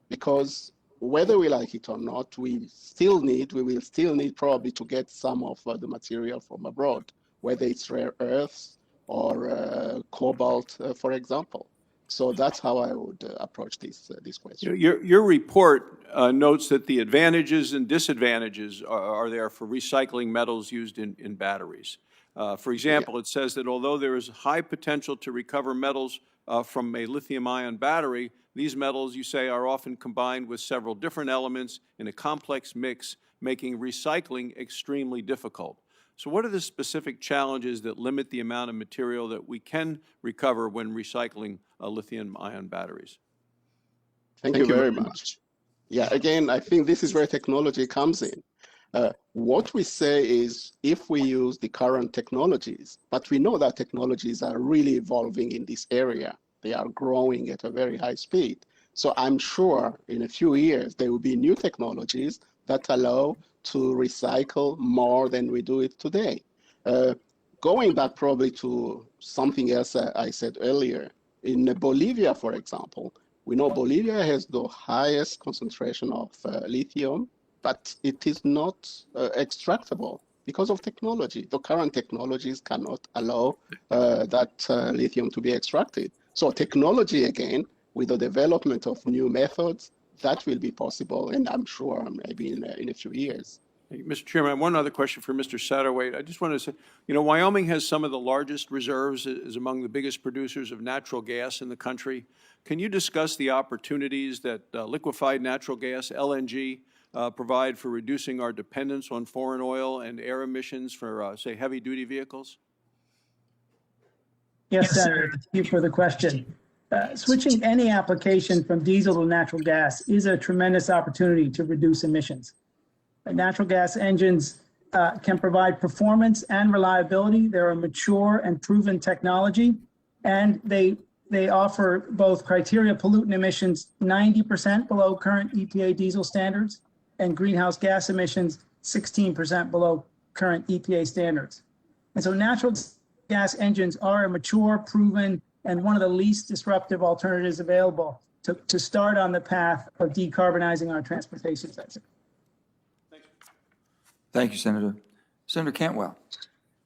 because whether we like it or not, we will still need probably to get some of the material from abroad, whether it's rare earths or cobalt, for example. So that's how I would approach this question. Your report notes that the advantages and disadvantages are there for recycling metals used in batteries. For example, it says that although there is high potential to recover metals from a lithium-ion battery, these metals, you say, are often combined with several different elements in a complex mix, making recycling extremely difficult. So what are the specific challenges that limit the amount of material that we can recover when recycling lithium-ion batteries? Thank you very much. Yeah, again, I think this is where technology comes in. What we say is, if we use the current technologies, but we know that technologies are really evolving in this area. They are growing at a very high speed. So I'm sure in a few years, there will be new technologies that allow to recycle more than we do it today. Going back probably to something else I said earlier, in Bolivia, for example, we know Bolivia has the highest concentration of lithium, but it is not extractable because of technology. The current technologies cannot allow that lithium to be extracted. So technology, again, with the development of new methods, that will be possible, and I'm sure maybe in a few years. Mr. Chairman, one other question for Mr. Satterwhite. I just want to say, Wyoming has some of the largest reserves, is among the biggest producers of natural gas in the country. Can you discuss the opportunities that liquefied natural gas, LNG, provide for reducing our dependence on foreign oil and air emissions for, say, heavy-duty vehicles? Yes, Senator, thank you for the question. Switching any application from diesel to natural gas is a tremendous opportunity to reduce emissions. Natural gas engines can provide performance and reliability. They're a mature and proven technology, and they offer both criteria pollutant emissions 90% below current EPA diesel standards and greenhouse gas emissions 16% below current EPA standards. And so natural gas engines are a mature, proven, and one of the least disruptive alternatives available to start on the path of decarbonizing our transportation sector. Thank you, Senator. Senator Cantwell.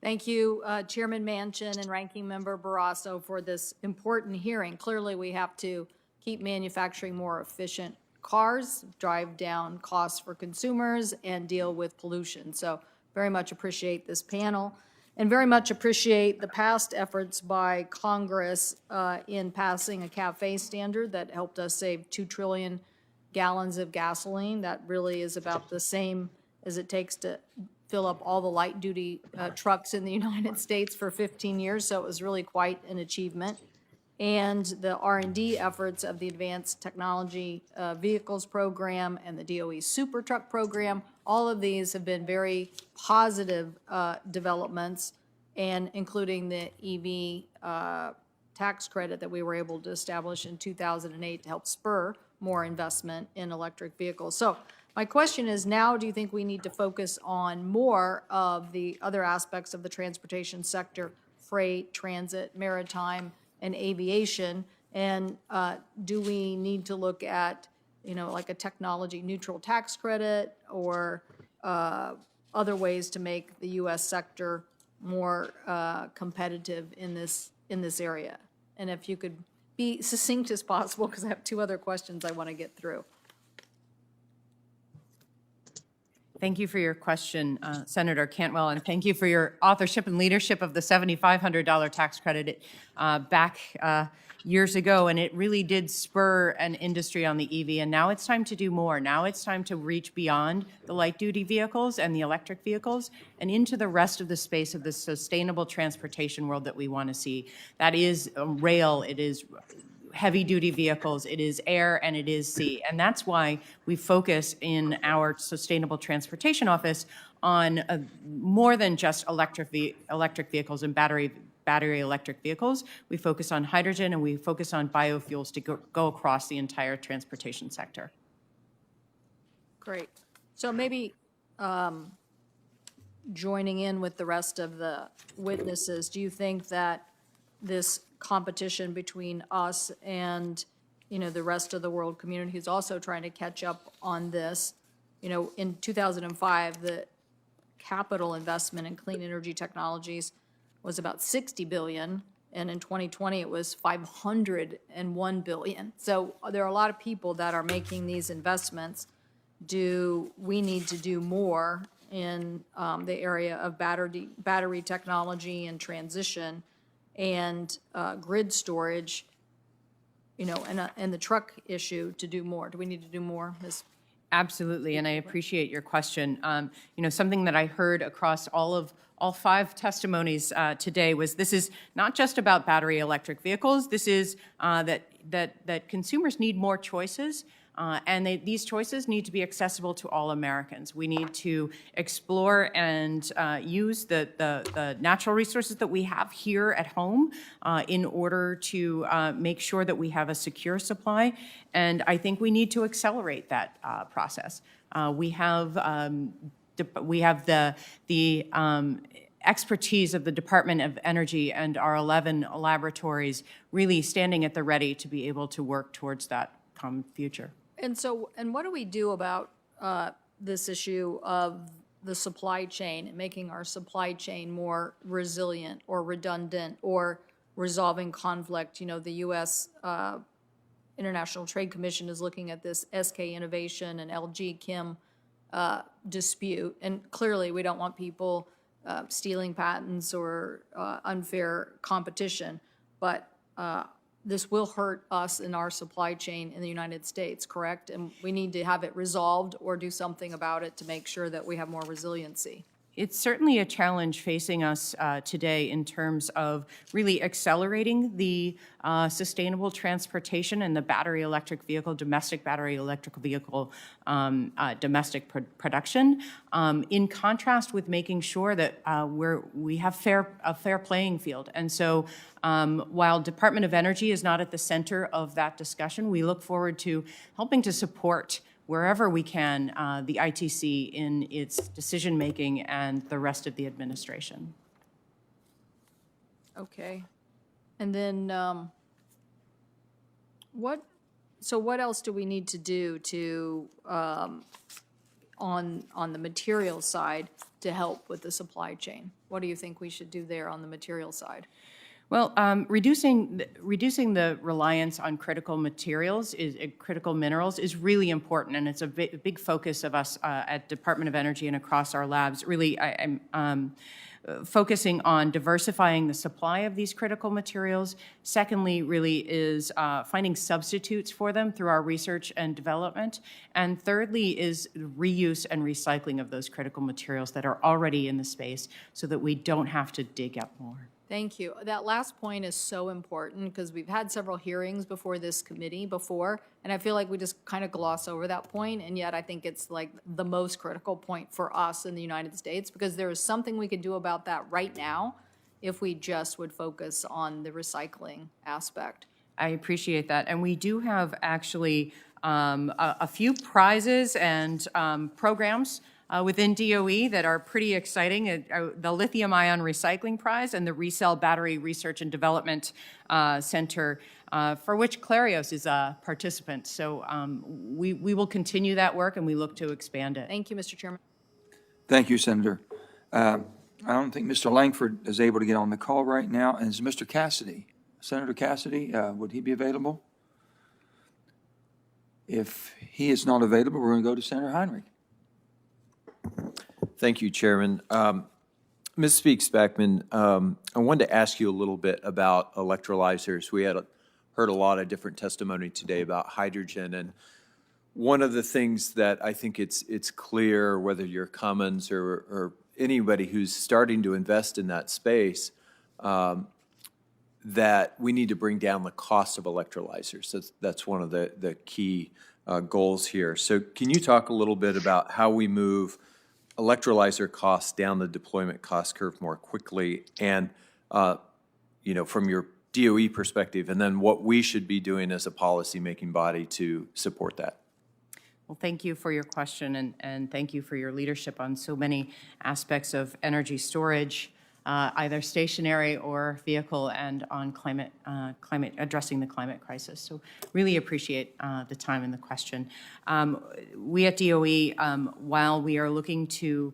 Thank you, Chairman Manchin and Ranking Member Brasso, for this important hearing. Clearly, we have to keep manufacturing more efficient cars, drive down costs for consumers, and deal with pollution. So very much appreciate this panel, and very much appreciate the past efforts by Congress in passing a CAFE standard that helped us save 2 trillion gallons of gasoline. That really is about the same as it takes to fill up all the light-duty trucks in the United States for 15 years, so it was really quite an achievement. And the R&D efforts of the Advanced Technology Vehicles Program and the DOE Super Truck Program, all of these have been very positive developments, and including the EV tax credit that we were able to establish in 2008 to help spur more investment in electric vehicles. So my question is, now do you think we need to focus on more of the other aspects of the transportation sector, freight, transit, maritime, and aviation? And do we need to look at, like a technology neutral tax credit or other ways to make the U.S. sector more competitive in this area? And if you could be succinct as possible, because I have 2 other questions I want to get through. Thank you for your question, Senator Cantwell, and thank you for your authorship and leadership of the $7,500 tax credit. Back years ago, and it really did spur an industry on the EV, and now it's time to do more. Now it's time to reach beyond the light-duty vehicles and the electric vehicles and into the rest of the space of the sustainable transportation world that we want to see. That is rail, it is heavy-duty vehicles, it is air, and it is sea. And that's why we focus in our Sustainable Transportation Office on more than just electric vehicles and battery electric vehicles. We focus on hydrogen, and we focus on biofuels to go across the entire transportation sector. Great. So maybe joining in with the rest of the witnesses, do you think that this competition between us and, the rest of the world community who's also trying to catch up on this, in 2005, the capital investment in clean energy technologies was about 60 billion, and in 2020 it was 501 billion. So there are a lot of people that are making these investments. Do we need to do more in the area of battery technology and transition and grid storage, and the truck issue to do more? Do we need to do more, Ms.? Absolutely, and I appreciate your question. Something that I heard across all 5 testimonies today was this is not just about battery electric vehicles. This is that consumers need more choices, and these choices need to be accessible to all Americans. We need to explore and use the natural resources that we have here at home in order to make sure that we have a secure supply, and I think we need to accelerate that process. We have the expertise of the Department of Energy and our 11 laboratories really standing at the ready to be able to work towards that common future. And so, what do we do about this issue of the supply chain and making our supply chain more resilient or redundant or resolving conflict? The U.S. International Trade Commission is looking at this SK Innovation and LG Chem dispute, and clearly we don't want people stealing patents or unfair competition, but this will hurt us in our supply chain in the United States, correct? And we need to have it resolved or do something about it to make sure that we have more resiliency. It's certainly a challenge facing us today in terms of really accelerating the sustainable transportation and the domestic battery electric vehicle domestic production, in contrast with making sure that we have a fair playing field. And so while Department of Energy is not at the center of that discussion, we look forward to helping to support wherever we can, the ITC in its decision-making and the rest of the administration. Okay. And then what else do we need to do to, on the material side to help with the supply chain? What do you think we should do there on the material side? Well, reducing the reliance on critical minerals is really important, and it's a big focus of us at Department of Energy and across our labs. Really, I'm focusing on diversifying the supply of these critical materials. Secondly, really is finding substitutes for them through our research and development. And thirdly is reuse and recycling of those critical materials that are already in the space so that we don't have to dig up more. Thank you. That last point is so important because we've had several hearings before this committee before, and I feel like we just kind of gloss over that point, and yet I think it's like the most critical point for us in the United States because there is something we could do about that right now if we just would focus on the recycling aspect. I appreciate that. And we do have actually a few prizes and programs within DOE that are pretty exciting. The Lithium-ion Recycling Prize and the Resell Battery Research and Development Center, for which Clarios is a participant. So we will continue that work and we look to expand it. Thank you, Mr. Chairman. Thank you, Senator. I don't think Mr. Langford is able to get on the call right now. And is Mr. Cassidy, Senator Cassidy, would he be available? If he is not available, we're going to go to Senator Heinrich. Thank you, Chairman. Ms. Speaks-Beckman, I wanted to ask you a little bit about electrolyzers. We had heard a lot of different testimony today about hydrogen, and one of the things that I think it's clear, whether you're Cummins or anybody who's starting to invest in that space, that we need to bring down the cost of electrolyzers. That's one of the key goals here. So can you talk a little bit about how we move electrolyzer costs down the deployment cost curve more quickly, and from your DOE perspective, and then what we should be doing as a policy-making body to support that? Well, thank you for your question, and thank you for your leadership on so many aspects of energy storage, either stationary or vehicle, and on climate addressing the climate crisis. So really appreciate the time and the question. We at DOE, while we are looking to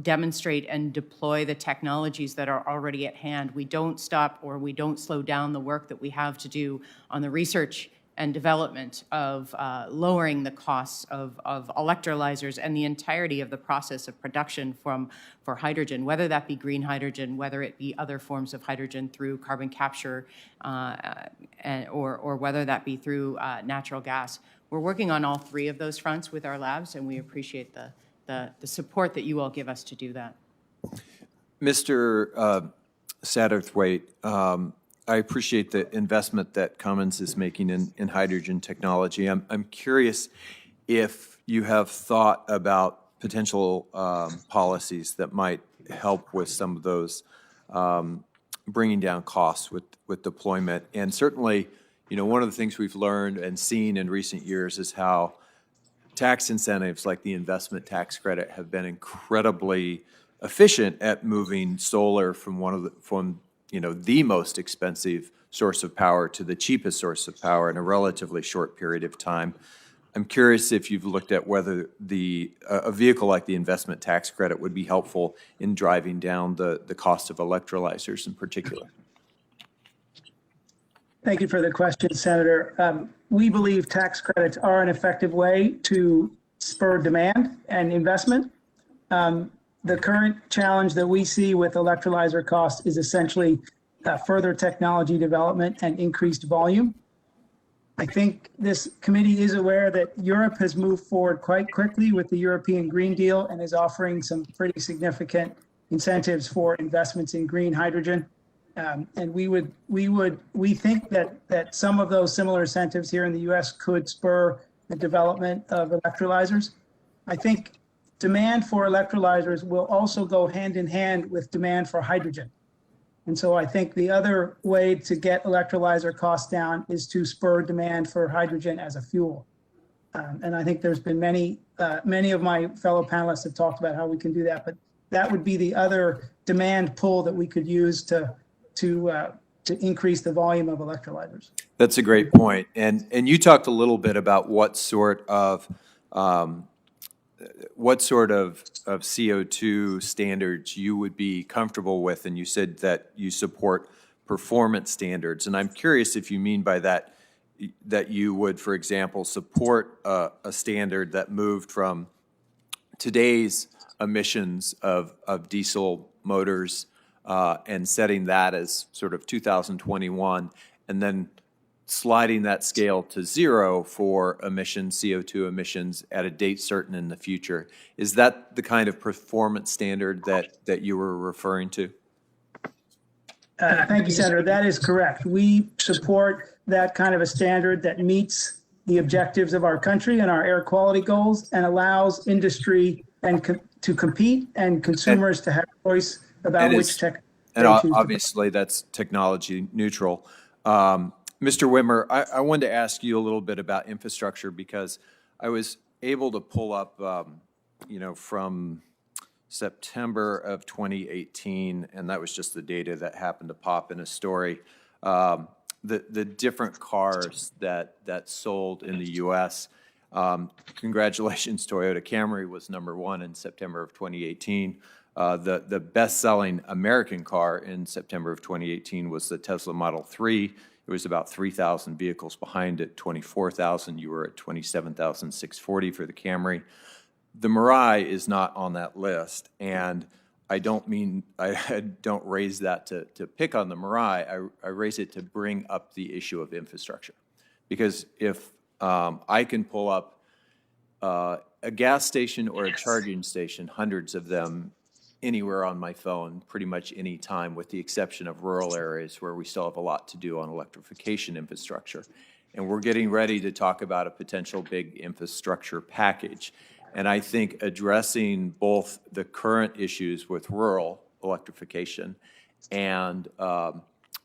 demonstrate and deploy the technologies that are already at hand, we don't stop or we don't slow down the work that we have to do on the research and development of lowering the costs of electrolyzers and the entirety of the process of production for hydrogen, whether that be green hydrogen, whether it be other forms of hydrogen through carbon capture, or whether that be through natural gas. We're working on all three of those fronts with our labs, and we appreciate the support that you all give us to do that. Mr. Satterthwaite, I appreciate the investment that Cummins is making in hydrogen technology. I'm curious if you have thought about potential policies that might help with some of those bringing down costs with deployment. And certainly, one of the things we've learned and seen in recent years is how tax incentives like the investment tax credit have been incredibly efficient at moving solar from the most expensive source of power to the cheapest source of power in a relatively short period of time. I'm curious if you've looked at whether a vehicle like the investment tax credit would be helpful in driving down the cost of electrolyzers in particular. Thank you for the question, Senator. We believe tax credits are an effective way to spur demand and investment. The current challenge that we see with electrolyzer costs is essentially further technology development and increased volume. I think this committee is aware that Europe has moved forward quite quickly with the European Green Deal and is offering some pretty significant incentives for investments in green hydrogen. And we think that some of those similar incentives here in the U.S. could spur the development of electrolyzers. I think demand for electrolyzers will also go hand in hand with demand for hydrogen. And so I think the other way to get electrolyzer costs down is to spur demand for hydrogen as a fuel. And I think there's been many of my fellow panelists have talked about how we can do that, but that would be the other demand pull that we could use to increase the volume of electrolyzers. That's a great point. And you talked a little bit about what sort of CO2 standards you would be comfortable with, and you said that you support performance standards. And I'm curious if you mean by that you would, for example, support a standard that moved from today's emissions of diesel motors and setting that as sort of 2021, and then sliding that scale to zero for CO2 emissions at a date certain in the future. Is that the kind of performance standard that you were referring to? Thank you, Senator. That is correct. We support that kind of a standard that meets the objectives of our country and our air quality goals and allows industry to compete and consumers to have choice about which tech. And obviously that's technology neutral. Mr. Wimmer, I wanted to ask you a little bit about infrastructure because I was able to pull up, from September of 2018, and that was just the data that happened to pop in a story, the different cars that sold in the U.S. Congratulations, Toyota Camry was #1 in September of 2018. The best-selling American car in September of 2018 was the Tesla Model 3. It was about 3,000 vehicles behind it, 24,000. You were at 27,640 for the Camry. The Mirai is not on that list, and I don't mean, I don't raise that to pick on the Mirai. I raise it to bring up the issue of infrastructure. Because if I can pull up a gas station or a charging station, hundreds of them, anywhere on my phone, pretty much any time, with the exception of rural areas where we still have a lot to do on electrification infrastructure. And we're getting ready to talk about a potential big infrastructure package. And I think addressing both the current issues with rural electrification and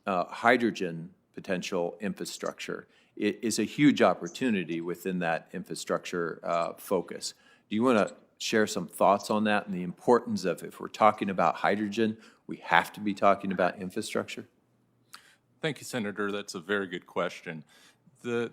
hydrogen potential infrastructure is a huge opportunity within that infrastructure focus. Do you want to share some thoughts on that and the importance of, if we're talking about hydrogen, we have to be talking about infrastructure? Thank you, Senator. That's a very good question. The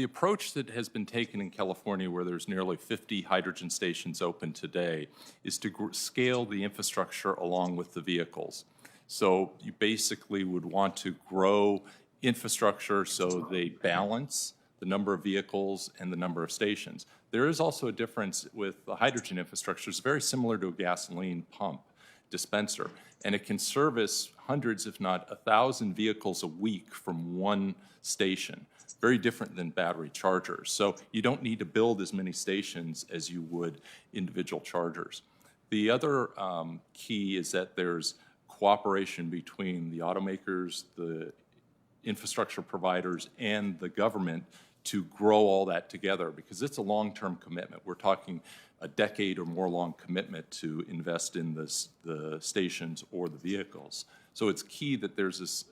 approach that has been taken in California, where there's nearly 50 hydrogen stations open today, is to scale the infrastructure along with the vehicles. So you basically would want to grow infrastructure so they balance the number of vehicles and the number of stations. There is also a difference with the hydrogen infrastructure. It's very similar to a gasoline pump dispenser, and it can service hundreds, if not 1,000 vehicles a week from one station. Very different than battery chargers. So you don't need to build as many stations as you would individual chargers. The other key is that there's cooperation between the automakers, the infrastructure providers, and the government to grow all that together, because it's a long-term commitment. We're talking a decade or more long commitment to invest in the stations or the vehicles. So it's key that there's this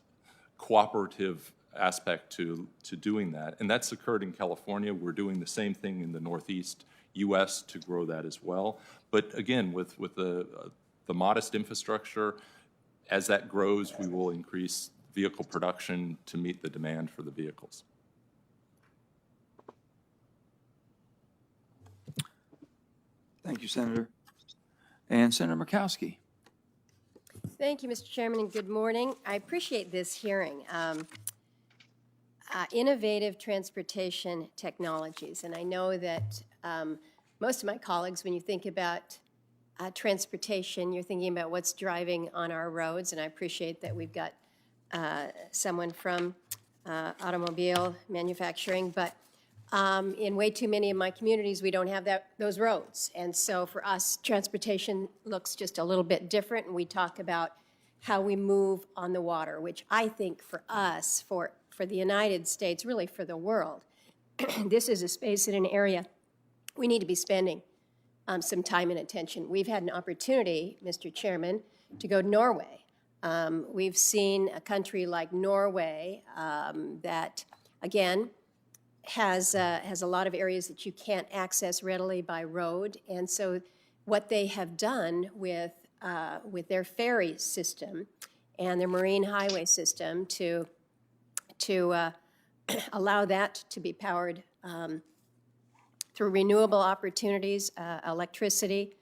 cooperative aspect to doing that, and that's occurred in California. We're doing the same thing in the Northeast U.S. to grow that as well. But again, with the modest infrastructure, as that grows, we will increase vehicle production to meet the demand for the vehicles. Thank you, Senator. And Senator Murkowski. Thank you, Mr. Chairman, and good morning. I appreciate this hearing. Innovative transportation technologies, and I know that most of my colleagues, when you think about transportation, you're thinking about what's driving on our roads, and I appreciate that we've got someone from automobile manufacturing, but in way too many of my communities, we don't have those roads. And so for us, transportation looks just a little bit different, and we talk about how we move on the water, which I think for us, for the United States, really for the world, this is a space in an area we need to be spending some time and attention. We've had an opportunity, Mr. Chairman, to go to Norway. We've seen a country like Norway that, again, has a lot of areas that you can't access readily by road. And so what they have done with their ferry system and their marine highway system to allow that to be powered through renewable opportunities, electricity.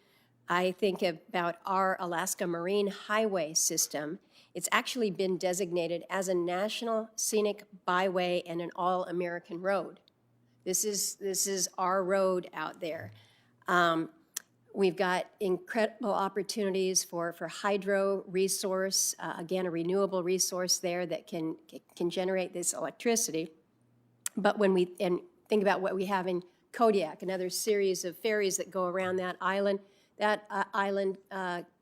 I think about our Alaska Marine Highway system. It's actually been designated as a National Scenic Byway and an All-American Road. This is our road out there. We've got incredible opportunities for hydro resource, again, a renewable resource there that can generate this electricity. But when we think about what we have in Kodiak, another series of ferries that go around that island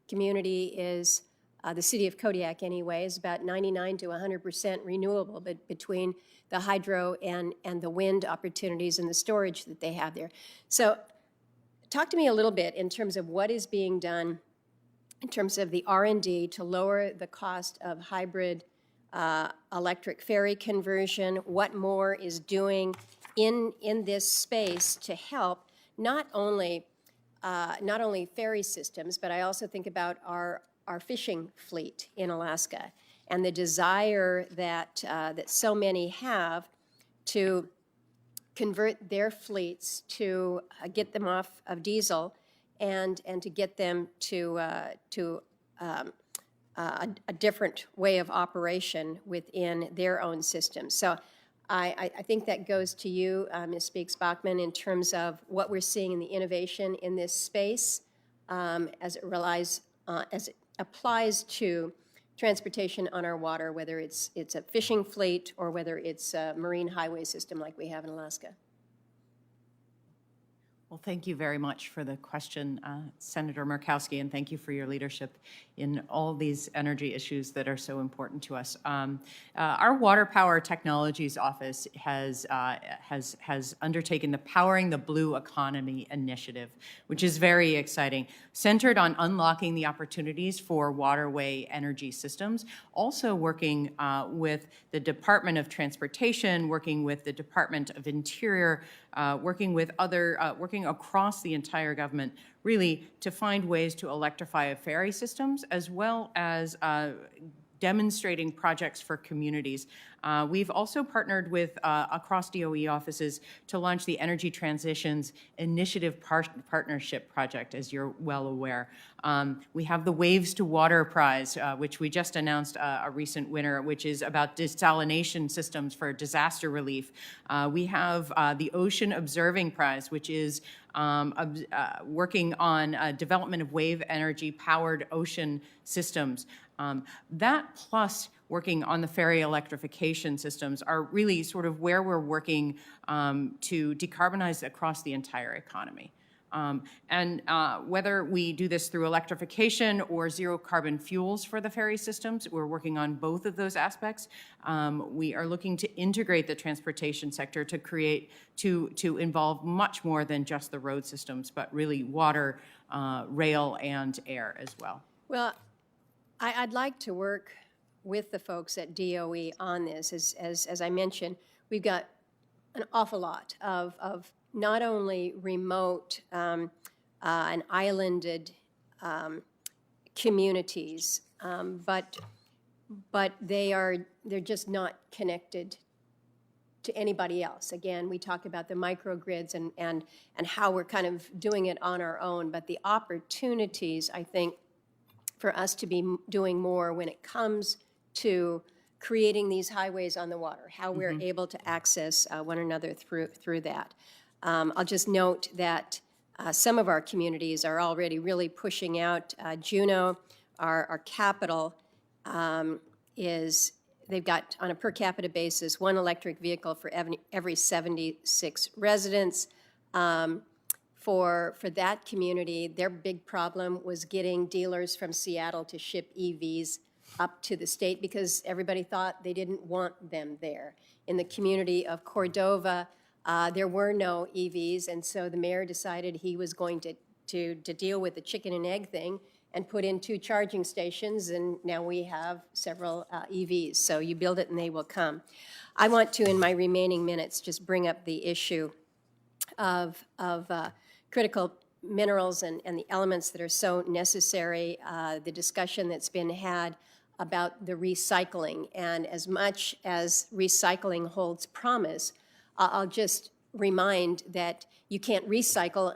community is, the city of Kodiak anyway, is about 99 to 100% renewable, but between the hydro and the wind opportunities and the storage that they have there. So talk to me a little bit in terms of what is being done in terms of the R&D to lower the cost of hybrid electric ferry conversion, what more is doing in this space to help not only ferry systems, but I also think about our fishing fleet in Alaska and the desire that so many have to convert their fleets to get them off of diesel and to get them to a different way of operation within their own system. So I think that goes to you, Ms. Speaks-Bachman, in terms of what we're seeing in the innovation in this space. as it applies to transportation on our water, whether it's a fishing fleet or whether it's a marine highway system like we have in Alaska. Well, thank you very much for the question, Senator Murkowski, and thank you for your leadership in all these energy issues that are so important to us. Our Water Power Technologies Office has undertaken the Powering the Blue Economy initiative, which is very exciting, centered on unlocking the opportunities for waterway energy systems, also working with the Department of Transportation, working with the Department of Interior, working with working across the entire government, really to find ways to electrify ferry systems as well as demonstrating projects for communities. We've also partnered with across DOE offices to launch the Energy Transitions Initiative Partnership Project, as you're well aware. We have the Waves to Water Prize, which we just announced a recent winner, which is about desalination systems for disaster relief. We have the Ocean Observing Prize, which is working on development of wave energy powered ocean systems. That plus working on the ferry electrification systems are really sort of where we're working to decarbonize across the entire economy. Whether we do this through electrification or zero carbon fuels for the ferry systems, we're working on both of those aspects. We are looking to integrate the transportation sector to involve much more than just the road systems, but really water, rail, and air as well. Well, I'd like to work with the folks at DOE on this. As I mentioned, we've got an awful lot of not only remote and islanded communities, but they're just not connected to anybody else. Again, we talk about the microgrids and how we're kind of doing it on our own, but the opportunities, I think, for us to be doing more when it comes to creating these highways on the water, how we're able to access one another through that. I'll just note that some of our communities are already really pushing out. Juneau, our capital, they've got, on a per capita basis, 1 electric vehicle for every 76 residents. For that community, their big problem was getting dealers from Seattle to ship EVs up to the state because everybody thought they didn't want them there. In the community of Cordova, there were no EVs, and so the mayor decided he was going to deal with the chicken and egg thing and put in 2 charging stations, and now we have several EVs. So you build it and they will come. I want to, in my remaining minutes, just bring up the issue of critical minerals and the elements that are so necessary, the discussion that's been had about the recycling. And as much as recycling holds promise, I'll just remind that you can't recycle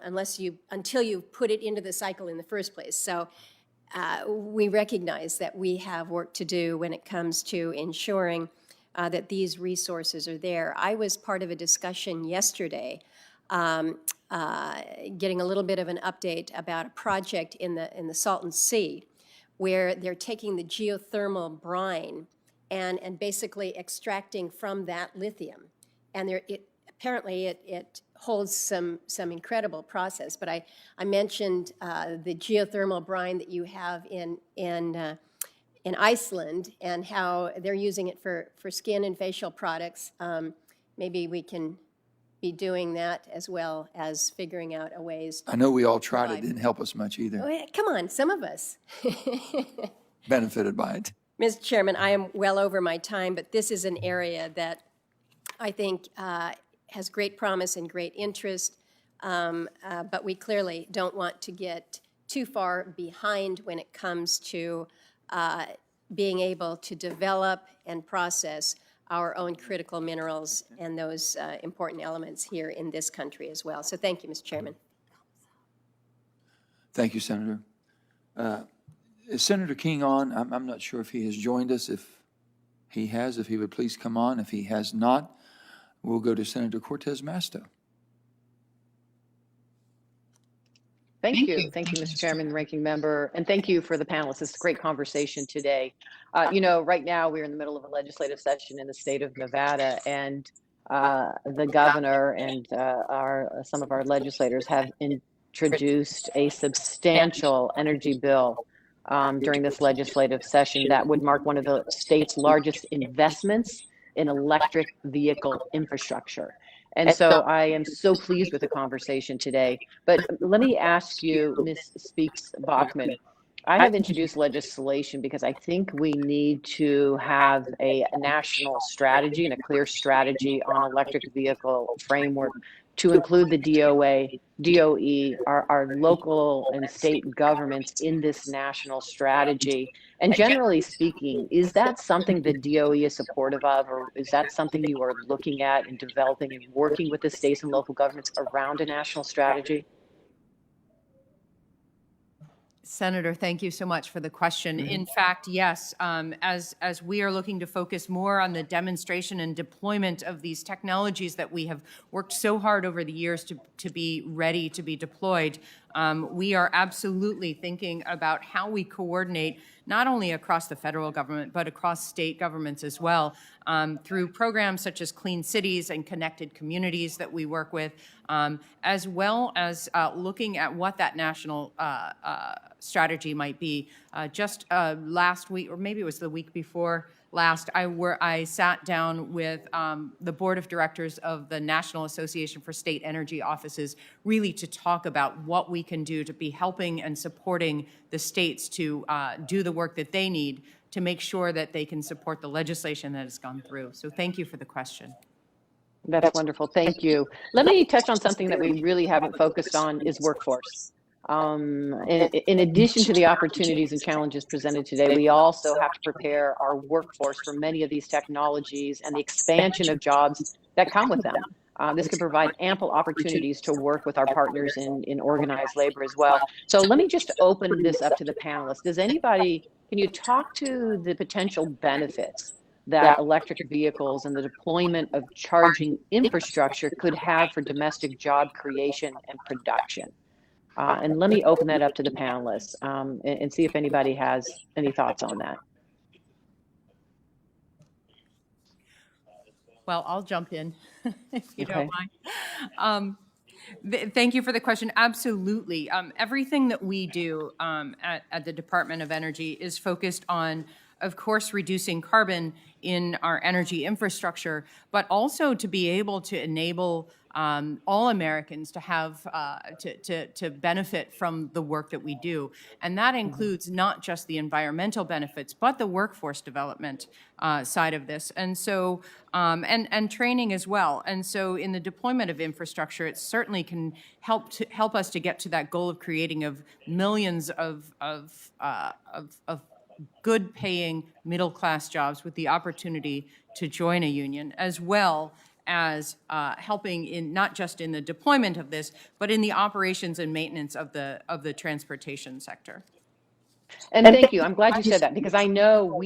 until you put it into the cycle in the first place. So we recognize that we have work to do when it comes to ensuring that these resources are there. I was part of a discussion yesterday getting a little bit of an update about a project in the Salton Sea where they're taking the geothermal brine and basically extracting from that lithium. And apparently it holds some incredible process. But I mentioned the geothermal brine that you have in Iceland and how they're using it for skin and facial products. Maybe we can be doing that as well as figuring out a ways. I know we all tried it. It didn't help us much either. Oh, yeah, come on, some of us. Benefited by it. Mr. Chairman, I am well over my time, but this is an area that I think has great promise and great interest, but we clearly don't want to get too far behind when it comes to being able to develop and process our own critical minerals and those important elements here in this country as well. So thank you, Mr. Chairman. Thank you, Senator. Is Senator King on? I'm not sure if he has joined us. If he has, if he would please come on. If he has not, we'll go to Senator Cortez Masto. Thank you. Thank you, Mr. Chairman, Ranking Member, and thank you for the panelists. This is a great conversation today. Right now we're in the middle of a legislative session in the state of Nevada, and the governor and some of our legislators have introduced a substantial energy bill during this legislative session that would mark one of the state's largest investments in electric vehicle infrastructure. And so I am so pleased with the conversation today. But let me ask you, Ms. Speaks Bachman, I have introduced legislation because I think we need to have a national strategy and a clear strategy on electric vehicle framework to include the DOE, our local and state governments in this national strategy. And generally speaking, is that something the DOE is supportive of, or is that something you are looking at and developing and working with the states and local governments around a national strategy? Senator, thank you so much for the question. In fact, yes, as we are looking to focus more on the demonstration and deployment of these technologies that we have worked so hard over the years to be ready to be deployed, we are absolutely thinking about how we coordinate not only across the federal government, but across state governments as well, through programs such as Clean Cities and Connected Communities that we work with, as well as looking at what that national strategy might be. Just last week, or maybe it was the week before last, I sat down with the board of directors of the National Association for State Energy Offices, really to talk about what we can do to be helping and supporting the states to do the work that they need to make sure that they can support the legislation that has gone through. So thank you for the question. That's wonderful. Thank you. Let me touch on something that we really haven't focused on is workforce. In addition to the opportunities and challenges presented today, we also have to prepare our workforce for many of these technologies and the expansion of jobs that come with them. This could provide ample opportunities to work with our partners in organized labor as well. So let me just open this up to the panelists. Can you talk to the potential benefits that electric vehicles and the deployment of charging infrastructure could have for domestic job creation and production? And let me open that up to the panelists and see if anybody has any thoughts on that. Well, I'll jump in if you don't mind. Thank you for the question. Absolutely. Everything that we do at the Department of Energy is focused on, of course, reducing carbon in our energy infrastructure, but also to be able to enable all Americans to have to benefit from the work that we do, and that includes not just the environmental benefits, but the workforce development side of this, and so and training as well. And so, in the deployment of infrastructure, it certainly can help us to get to that goal of creating of millions of good-paying middle-class jobs with the opportunity to join a union, as well as helping in not just in the deployment of this, but in the operations and maintenance of the transportation sector. And thank you. I'm glad you said that, because I know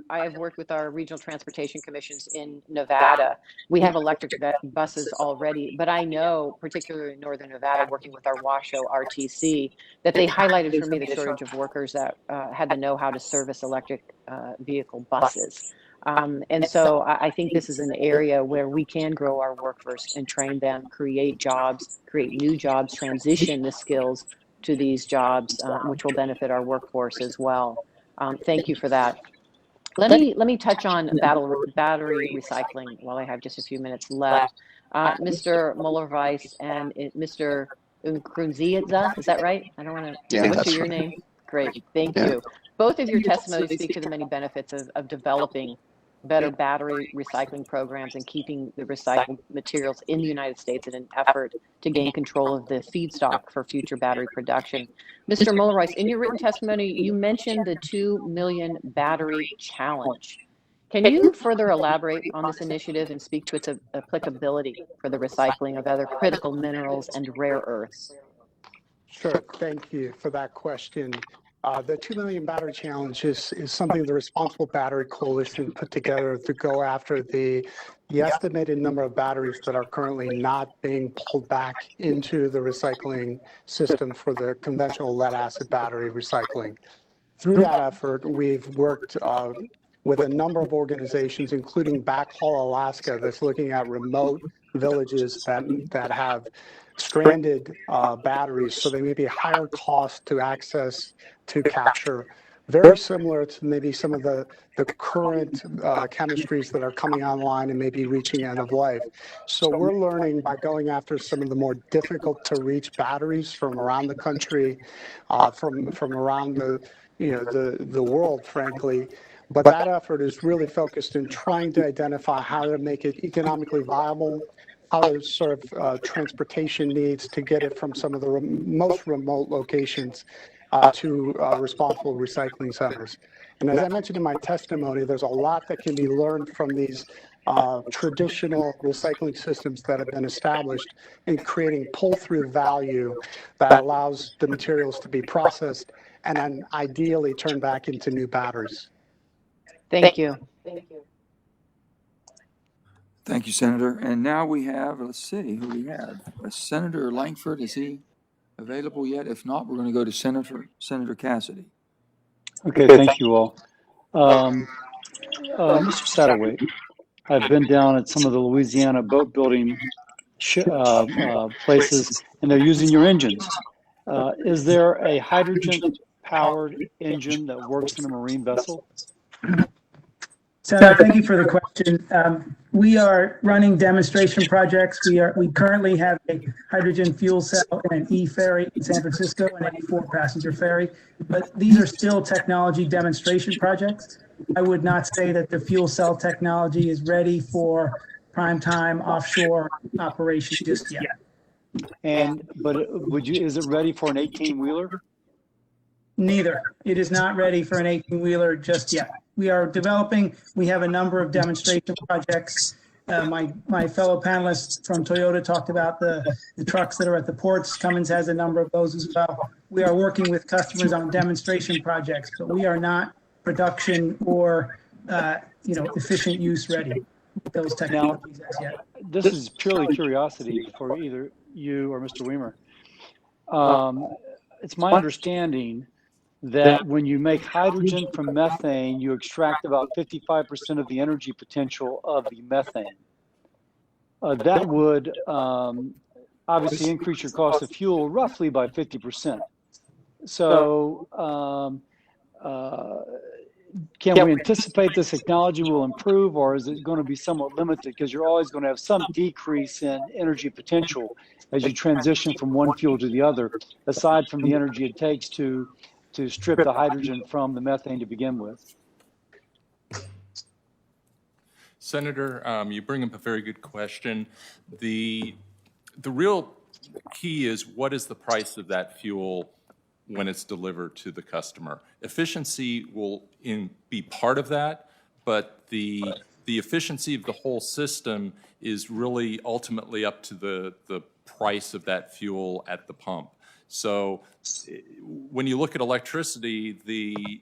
I have worked with our regional transportation commissions in Nevada. We have electric buses already, but I know, particularly in Northern Nevada, working with our Washoe RTC, that they highlighted for me the shortage of workers that had the know-how to service electric vehicle buses. And so I think this is an area where we can grow our workforce and train them, create jobs, create new jobs, transition the skills to these jobs, which will benefit our workforce as well. Thank you for that. Let me touch on battery recycling while I have just a few minutes left. Mr. Muller-Weiss and Mr. Nkurunziza, is that right? I don't want to butcher your name. Great, thank you. Both of your testimonies speak to the many benefits of developing better battery recycling programs and keeping the recycled materials in the United States in an effort to gain control of the feedstock for future battery production. Mr. Muller-Weiss, in your written testimony, you mentioned the 2 million battery challenge. Can you further elaborate on this initiative and speak to its applicability for the recycling of other critical minerals and rare earths? Sure, thank you for that question. The 2 Million Battery Challenge is something the Responsible Battery Coalition put together to go after the estimated number of batteries that are currently not being pulled back into the recycling system for the conventional lead-acid battery recycling. Through that effort, we've worked with a number of organizations, including Backhaul Alaska, that's looking at remote villages that have stranded batteries, so they may be higher cost to access, to capture, very similar to maybe some of the current chemistries that are coming online and maybe reaching end of life. So we're learning by going after some of the more difficult to reach batteries from around the country, from around the world, frankly. But that effort is really focused in trying to identify how to make it economically viable, how to serve transportation needs to get it from some of the most remote locations to responsible recycling centers. And as I mentioned in my testimony, there's a lot that can be learned from these traditional recycling systems that have been established in creating pull-through value that allows the materials to be processed and then ideally turn back into new batteries. Thank you. Thank you, Senator. And now we have, let's see who we have. Senator Langford, is he available yet? If not, we're going to go to Senator Cassidy. Okay, thank you all. Mr. Satterwhite, I've been down at some of the Louisiana boat building places, and they're using your engines. Is there a hydrogen-powered engine that works in a marine vessel? Senator, thank you for the question. We are running demonstration projects. We currently have a hydrogen fuel cell and an e-ferry in San Francisco and a 4-passenger ferry, but these are still technology demonstration projects. I would not say that the fuel cell technology is ready for prime time offshore operation just yet. But is it ready for an 18-wheeler? Neither. It is not ready for an 18-wheeler just yet. We are developing, we have a number of demonstration projects. My fellow panelists from Toyota talked about the trucks that are at the ports. Cummins has a number of those as well. We are working with customers on demonstration projects, but we are not production or efficient use ready with those technologies as yet. This is purely curiosity for either you or Mr. Weimer. It's my understanding that when you make hydrogen from methane, you extract about 55% of the energy potential of the methane. That would obviously increase your cost of fuel roughly by 50%. So can we anticipate this technology will improve, or is it going to be somewhat limited because you're always going to have some decrease in energy potential as you transition from one fuel to the other, aside from the energy it takes to strip the hydrogen from the methane to begin with? Senator, you bring up a very good question. The real key is, what is the price of that fuel when it's delivered to the customer? Efficiency will be part of that, but the efficiency of the whole system is really ultimately up to the price of that fuel at the pump. So when you look at electricity,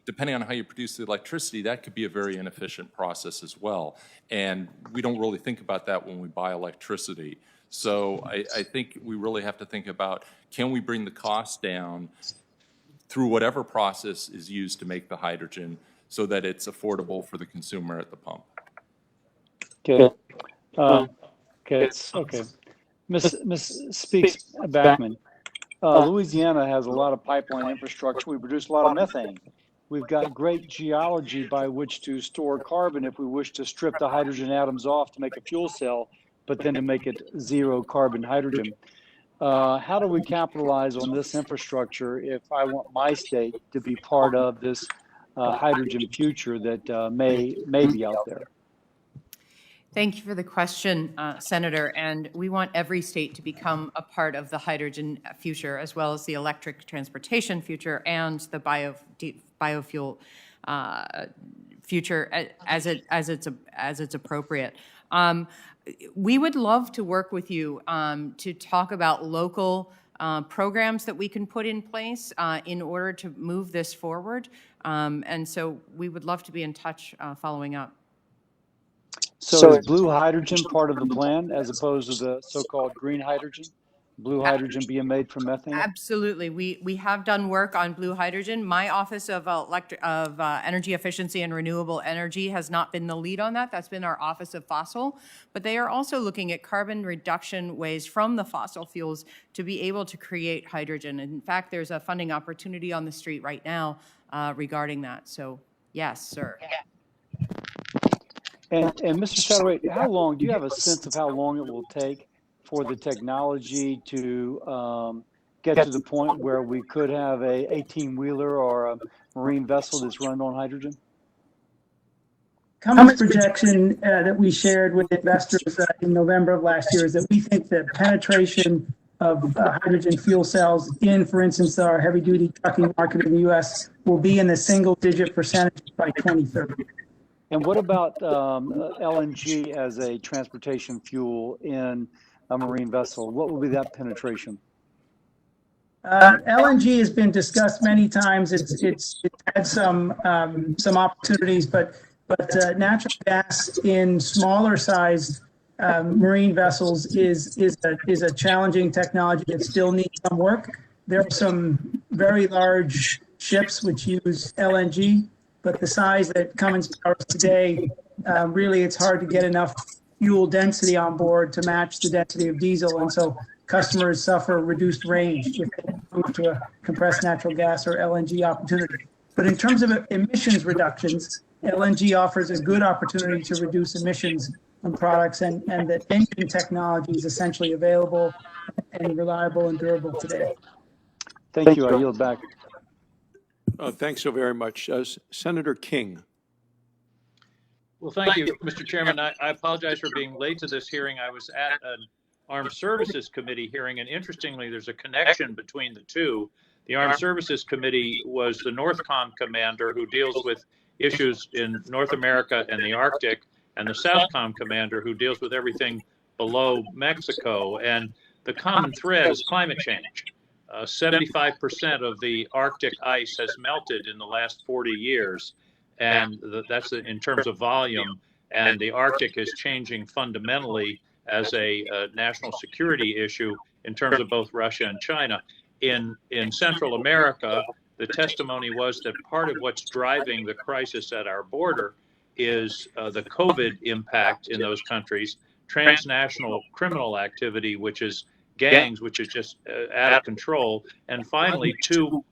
depending on how you produce the electricity, that could be a very inefficient process as well. And we don't really think about that when we buy electricity. So I think we really have to think about, can we bring the cost down through whatever process is used to make the hydrogen so that it's affordable for the consumer at the pump. Okay. Okay. Ms. Speaks Backman. Louisiana has a lot of pipeline infrastructure. We produce a lot of methane. We've got great geology by which to store carbon if we wish to strip the hydrogen atoms off to make a fuel cell, but then to make it zero carbon hydrogen. How do we capitalize on this infrastructure if I want my state to be part of this hydrogen future that may be out there? Thank you for the question, Senator. And we want every state to become a part of the hydrogen future, as well as the electric transportation future and the biofuel future as it's appropriate. We would love to work with you to talk about local programs that we can put in place in order to move this forward. And so we would love to be in touch following up. So is blue hydrogen part of the plan as opposed to the so-called green hydrogen? Blue hydrogen being made from methane? Absolutely. We have done work on blue hydrogen. My Office of Energy Efficiency and Renewable Energy has not been the lead on that. That's been our Office of Fossil. But they are also looking at carbon reduction ways from the fossil fuels to be able to create hydrogen. In fact, there's a funding opportunity on the street right now regarding that. So yes, sir. And Mr. Satterwhite, how long, do you have a sense of how long it will take for the technology to get to the point where we could have a 18-wheeler or a marine vessel that's run on hydrogen? Cummins' projection that we shared with investors in November of last year is that we think the penetration of hydrogen fuel cells in, for instance, our heavy-duty trucking market in the U.S. will be in the single-digit percentage by 2030. And what about LNG as a transportation fuel in a marine vessel? What will be that penetration? LNG has been discussed many times. It's had some opportunities, but natural gas in smaller sized marine vessels is a challenging technology that still needs some work. There are some very large ships which use LNG, but the size that Cummins powers today, really it's hard to get enough fuel density on board to match the density of diesel. And so customers suffer reduced range if they move to a compressed natural gas or LNG opportunity. But in terms of emissions reductions, LNG offers a good opportunity to reduce emissions on products, and that engine technology is essentially available and reliable and durable today. Thank you. I yield back. Thanks so very much. Senator King. Well, thank you, Mr. Chairman. I apologize for being late to this hearing. I was at an Armed Services Committee hearing, and interestingly, there's a connection between the two. The Armed Services Committee was the NORTHCOM commander who deals with issues in North America and the Arctic, and the SOUTHCOM commander who deals with everything below Mexico. And the common thread is climate change. 75% of the Arctic ice has melted in the last 40 years, and that's in terms of volume. And the Arctic is changing fundamentally as a national security issue in terms of both Russia and China. In Central America, the testimony was that part of what's driving the crisis at our border is the COVID impact in those countries, transnational criminal activity, which is gangs, which is just out of control, and finally two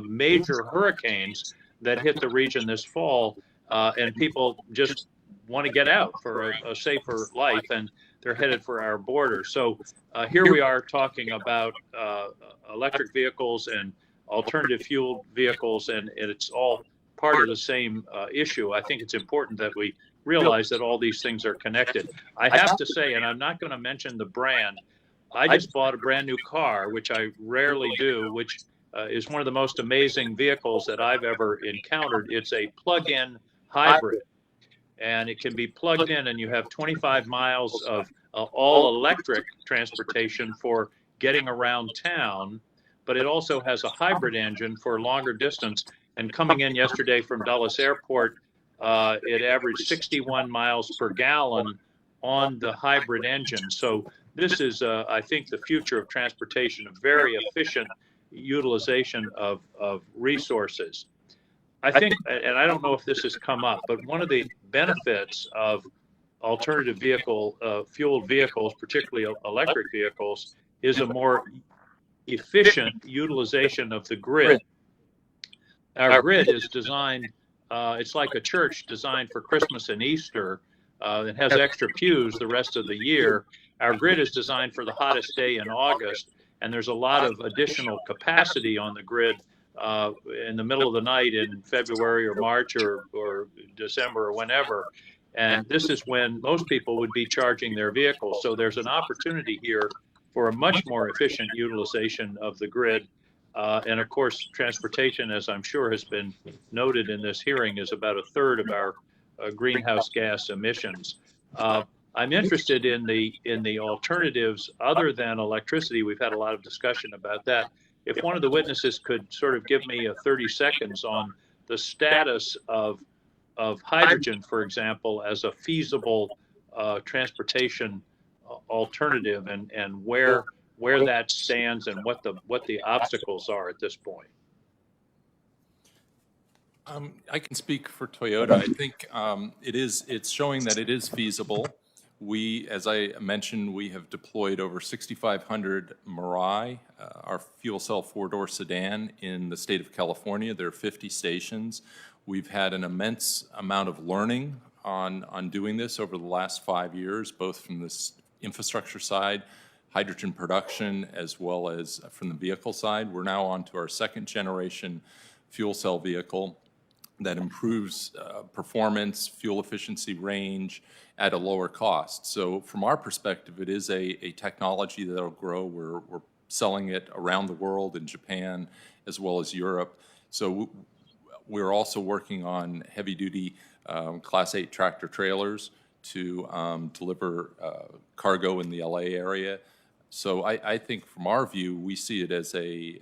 major hurricanes that hit the region this fall, and people just want to get out for a safer life, and they're headed for our border. So here we are talking about electric vehicles and alternative fuel vehicles, and it's all part of the same issue. I think it's important that we realize that all these things are connected. I have to say, and I'm not going to mention the brand, I just bought a brand new car, which I rarely do, which is one of the most amazing vehicles that I've ever encountered. It's a plug-in hybrid, and it can be plugged in, and you have 25 miles of all-electric transportation for getting around town, but it also has a hybrid engine for longer distance. And coming in yesterday from Dulles Airport, it averaged 61 miles per gallon on the hybrid engine. So this is, I think, the future of transportation, a very efficient utilization of resources. I think, and I don't know if this has come up, but one of the benefits of alternative fueled vehicles, particularly electric vehicles, is a more efficient utilization of the grid. Our grid is designed, it's like a church designed for Christmas and Easter. It has extra pews the rest of the year. Our grid is designed for the hottest day in August, and there's a lot of additional capacity on the grid in the middle of the night in February or March or December or whenever. And this is when most people would be charging their vehicles. So there's an opportunity here for a much more efficient utilization of the grid. And of course, transportation, as I'm sure has been noted in this hearing, is about a third of our greenhouse gas emissions. I'm interested in the alternatives other than electricity. We've had a lot of discussion about that. If one of the witnesses could sort of give me 30 seconds on the status of hydrogen, for example, as a feasible transportation alternative, and where that stands and what the obstacles are at this point. I can speak for Toyota. I think it's showing that it is feasible. We, as I mentioned, we have deployed over 6,500 Mirai, our fuel cell four-door sedan in the state of California. There are 50 stations. We've had an immense amount of learning on doing this over the last 5 years, both from this infrastructure side, hydrogen production, as well as from the vehicle side. We're now on to our second generation fuel cell vehicle that improves performance, fuel efficiency, range at a lower cost. So from our perspective, it is a technology that'll grow. We're selling it around the world, in Japan as well as Europe. So we're also working on heavy-duty Class 8 tractor trailers to deliver cargo in the LA area. So I think from our view, we see it as a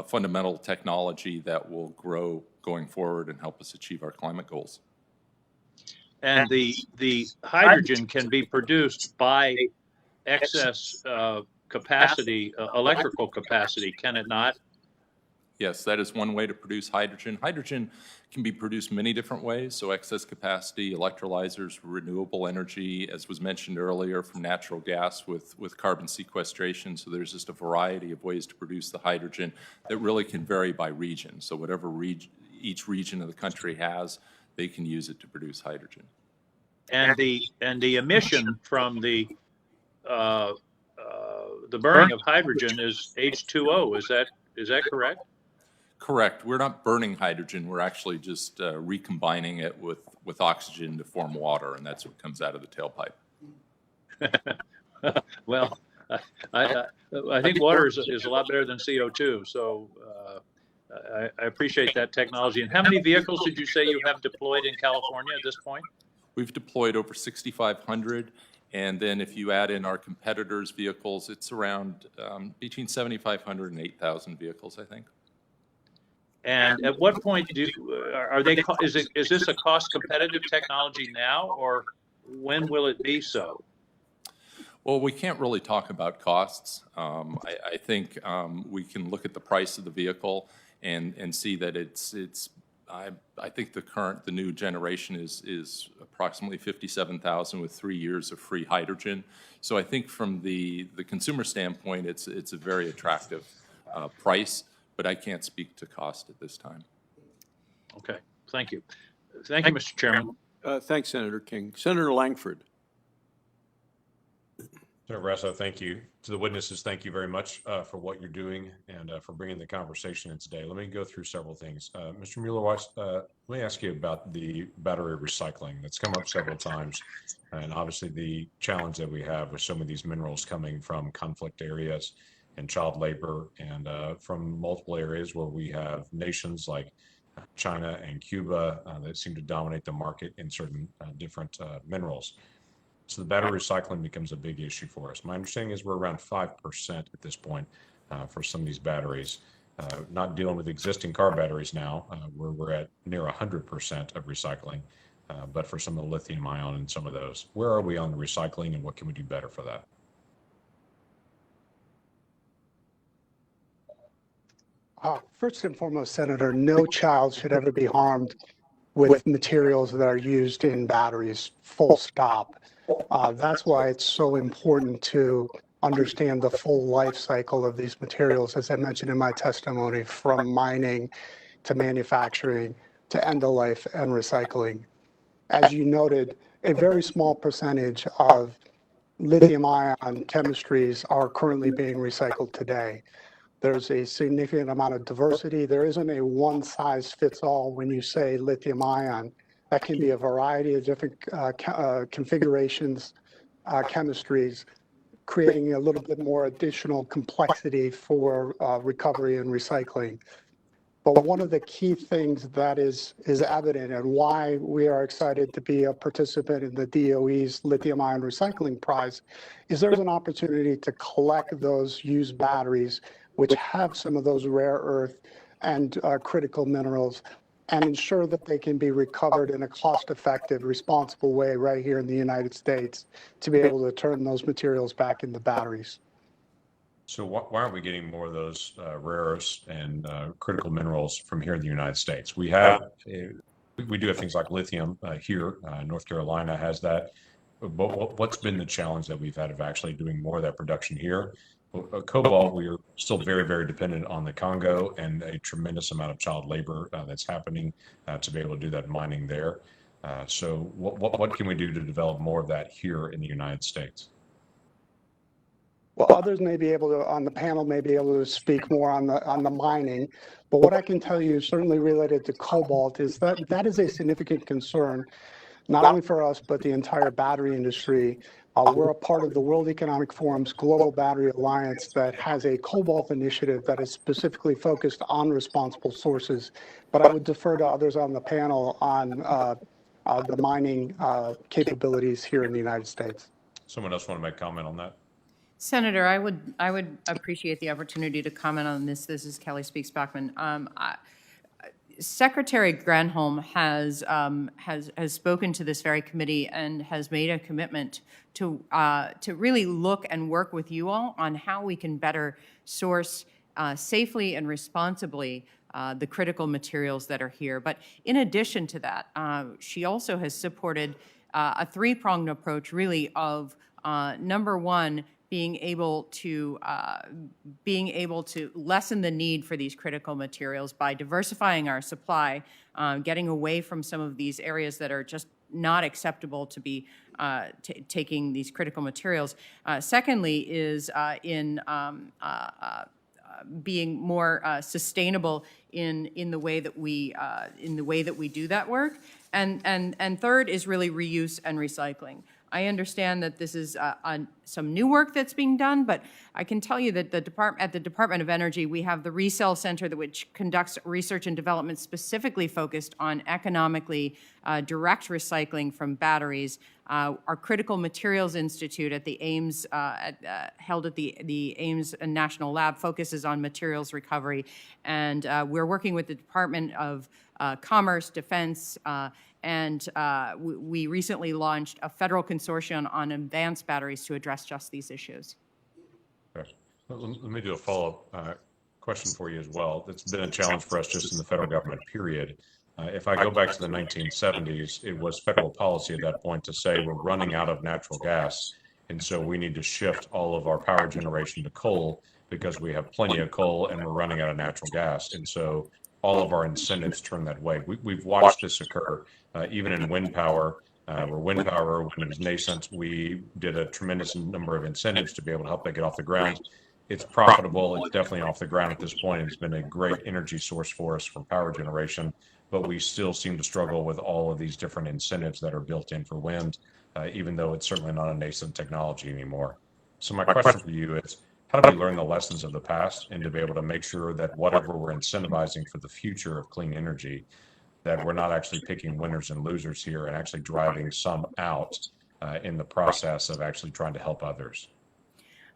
fundamental technology that will grow going forward and help us achieve our climate goals. And the hydrogen can be produced by excess capacity, electrical capacity, can it not? Yes, that is one way to produce hydrogen. Hydrogen can be produced many different ways, so excess capacity, electrolyzers, renewable energy, as was mentioned earlier, from natural gas with carbon sequestration. So there's just a variety of ways to produce the hydrogen that really can vary by region. So whatever each region of the country has, they can use it to produce hydrogen. And the emission from the burning of hydrogen is H2O. Is that correct? Correct. We're not burning hydrogen. We're actually just recombining it with oxygen to form water, and that's what comes out of the tailpipe. Well, I think water is a lot better than CO2. So I appreciate that technology. And how many vehicles did you say you have deployed in California at this point? We've deployed over 6,500. And then if you add in our competitors' vehicles, it's around between 7,500 and 8,000 vehicles, I think. And at what point is this a cost competitive technology now, or when will it be so? Well, we can't really talk about costs. I think we can look at the price of the vehicle and see that I think the new generation is approximately $57,000 with 3 years of free hydrogen. So I think from the consumer standpoint, it's a very attractive price, but I can't speak to cost at this time. Okay, thank you. Thank you, Mr. Chairman. Thanks, Senator King. Senator Langford. Senator Brasso, thank you. To the witnesses, thank you very much for what you're doing and for bringing the conversation in today. Let me go through several things. Mr. Mueller-Weiss, let me ask you about the battery recycling that's come up several times, and obviously the challenge that we have with some of these minerals coming from conflict areas and child labor, and from multiple areas where we have nations like China and Cuba that seem to dominate the market in certain different minerals. So the battery recycling becomes a big issue for us. My understanding is we're around 5% at this point for some of these batteries. Not dealing with existing car batteries now, where we're at near 100% of recycling, but for some of the lithium ion and some of those. Where are we on the recycling, and what can we do better for that? First and foremost, Senator, no child should ever be harmed with materials that are used in batteries, full stop. That's why it's so important to understand the full life cycle of these materials, as I mentioned in my testimony, from mining to manufacturing to end of life and recycling. As you noted, a very small percentage of lithium ion chemistries are currently being recycled today. There's a significant amount of diversity. There isn't a one size fits all when you say lithium ion. That can be a variety of different configurations, chemistries, creating a little bit more additional complexity for recovery and recycling. But one of the key things that is evident and why we are excited to be a participant in the DOE's Lithium Ion Recycling Prize is there's an opportunity to collect those used batteries, which have some of those rare earth and critical minerals, and ensure that they can be recovered in a cost-effective, responsible way right here in the United States to be able to turn those materials back into batteries. So why aren't we getting more of those rare earths and critical minerals from here in the United States? We do have things like lithium here. North Carolina has that. But what's been the challenge that we've had of actually doing more of that production here? Cobalt, we are still very, very dependent on the Congo and a tremendous amount of child labor that's happening to be able to do that mining there. So what can we do to develop more of that here in the United States? Well, others may be able to, on the panel, may be able to speak more on the mining. But what I can tell you, certainly related to cobalt, is that that is a significant concern, not only for us, but the entire battery industry. We're a part of the World Economic Forum's Global Battery Alliance that has a cobalt initiative that is specifically focused on responsible sources. But I would defer to others on the panel on the mining capabilities here in the United States. Someone else want to make comment on that? Senator, I would appreciate the opportunity to comment on this. This is Kelly Speaks Bachman. Secretary Granholm has spoken to this very committee and has made a commitment to really look and work with you all on how we can better source safely and responsibly the critical materials that are here. But in addition to that, she also has supported a three-pronged approach, really, of number one, being able to lessen the need for these critical materials by diversifying our supply, getting away from some of these areas that are just not acceptable to be taking these critical materials. Secondly, is in being more sustainable in the way that we do that work, and third is really reuse and recycling. I understand that this is some new work that's being done, but I can tell you that at the Department of Energy, we have the Resell Center which conducts research and development specifically focused on economically direct recycling from batteries. Our Critical Materials Institute at the Ames, held at the Ames National Lab, focuses on materials recovery, and we're working with the Department of Commerce, Defense, and we recently launched a federal consortium on advanced batteries to address just these issues. Okay. Let me do a follow-up question for you as well. It's been a challenge for us just in the federal government, period. If I go back to the 1970s, it was federal policy at that point to say we're running out of natural gas, and so we need to shift all of our power generation to coal because we have plenty of coal and we're running out of natural gas. And so all of our incentives turn that way. We've watched this occur, even in wind power. Where wind power, when it was nascent, we did a tremendous number of incentives to be able to help that get off the ground. It's profitable. It's definitely off the ground at this point. It's been a great energy source for us for power generation, but we still seem to struggle with all of these different incentives that are built in for wind, even though it's certainly not a nascent technology anymore. So my question for you is, how do we learn the lessons of the past and to be able to make sure that whatever we're incentivizing for the future of clean energy, that we're not actually picking winners and losers here and actually driving some out in the process of actually trying to help others?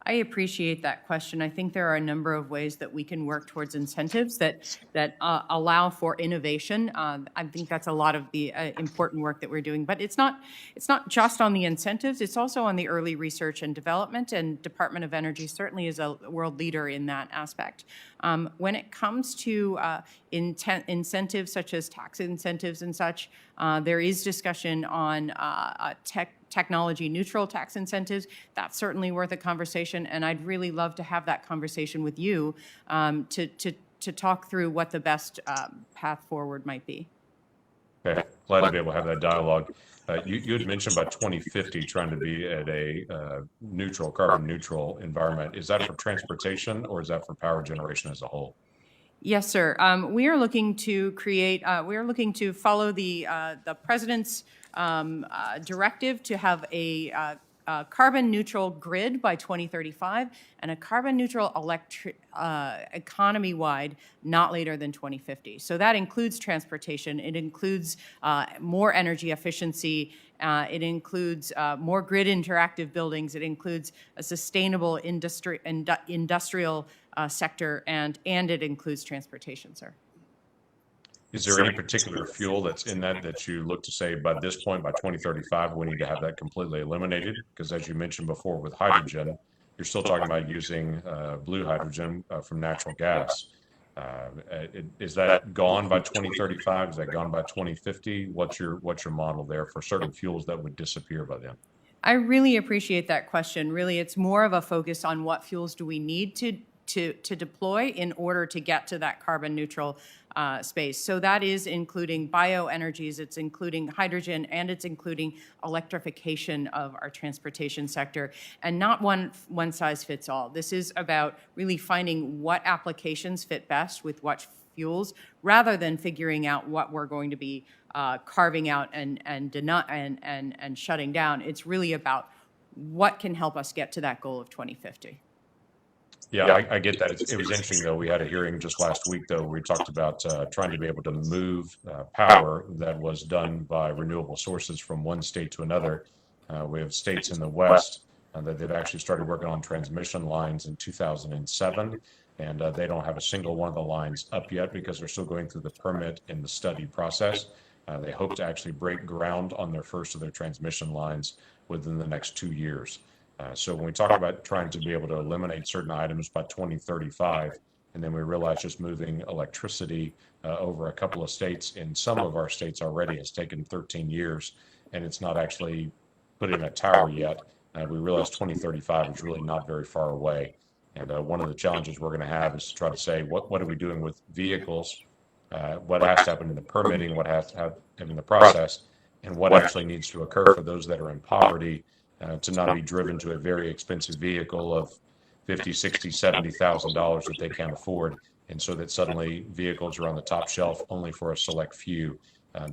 I appreciate that question. I think there are a number of ways that we can work towards incentives that allow for innovation. I think that's a lot of the important work that we're doing. But it's not just on the incentives. It's also on the early research and development. And Department of Energy certainly is a world leader in that aspect. When it comes to incentives such as tax incentives and such, there is discussion on technology neutral tax incentives. That's certainly worth a conversation, and I'd really love to have that conversation with you to talk through what the best path forward might be. Okay, glad to be able to have that dialogue. You had mentioned about 2050 trying to be at a carbon neutral environment. Is that for transportation or is that for power generation as a whole? Yes, sir. We are looking to create. We are looking to follow the president's directive to have a carbon neutral grid by 2035 and a carbon neutral economy-wide not later than 2050. So that includes transportation. It includes more energy efficiency. It includes more grid interactive buildings. It includes a sustainable industrial sector, and it includes transportation, sir. Is there any particular fuel that's in that you look to say by this point, by 2035, we need to have that completely eliminated? Because as you mentioned before with hydrogen, you're still talking about using blue hydrogen from natural gas. Is that gone by 2035? Is that gone by 2050? What's your model there for certain fuels that would disappear by then? I really appreciate that question. Really, it's more of a focus on what fuels do we need to deploy in order to get to that carbon neutral space. So that is including bioenergies, it's including hydrogen, and it's including electrification of our transportation sector, and not one size fits all. This is about really finding what applications fit best with what fuels, rather than figuring out what we're going to be carving out and shutting down. It's really about what can help us get to that goal of 2050. Yeah, I get that. It was interesting, though. We had a hearing just last week, though, where we talked about trying to be able to move power that was done by renewable sources from one state to another. We have states in the West that they've actually started working on transmission lines in 2007, and they don't have a single one of the lines up yet because they're still going through the permit and the study process. They hope to actually break ground on their first of their transmission lines within the next 2 years. So when we talk about trying to be able to eliminate certain items by 2035, and then we realize just moving electricity over a couple of states, in some of our states already has taken 13 years, and it's not actually put in a tower yet. We realize 2035 is really not very far away. And one of the challenges we're going to have is to try to say, what are we doing with vehicles? What has to happen in the permitting? What has to happen in the process? And what actually needs to occur for those that are in poverty to not be driven to a very expensive vehicle of $50,000, $60,000, $70,000 that they can't afford, and so that suddenly vehicles are on the top shelf only for a select few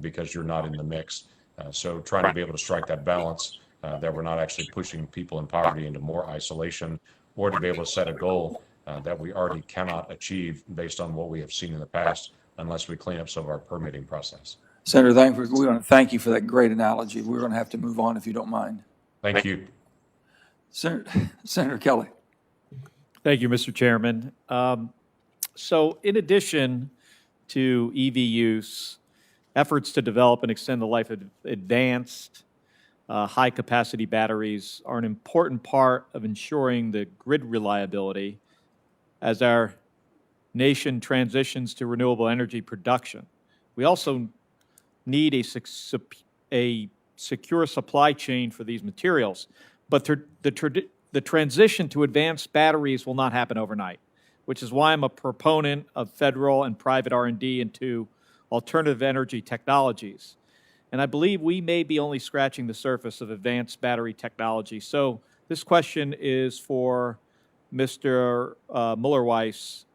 because you're not in the mix. So trying to be able to strike that balance that we're not actually pushing people in poverty into more isolation, or to be able to set a goal that we already cannot achieve based on what we have seen in the past unless we clean up some of our permitting process. Senator Thankford, we want to thank you for that great analogy. We're going to have to move on if you don't mind. Thank you. Senator Kelly. Thank you, Mr. Chairman. So in addition to EV use, efforts to develop and extend the life of advanced high-capacity batteries are an important part of ensuring the grid reliability as our nation transitions to renewable energy production. We also need a secure supply chain for these materials, but the transition to advanced batteries will not happen overnight, which is why I'm a proponent of federal and private R&D into alternative energy technologies. And I believe we may be only scratching the surface of advanced battery technology. So this question is for Mr. Muller-Weiss.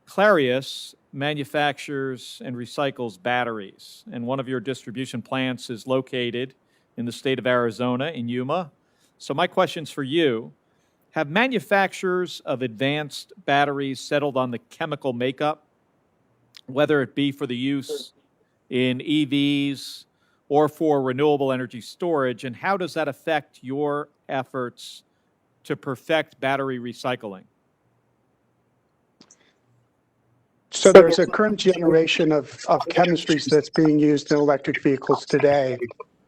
Clarius manufactures and recycles batteries, and one of your distribution plants is located in the state of Arizona, in Yuma. So my question's for you. Have manufacturers of advanced batteries settled on the chemical makeup, whether it be for the use in EVs or for renewable energy storage, and how does that affect your efforts to perfect battery recycling? So there's a current generation of chemistries that's being used in electric vehicles today.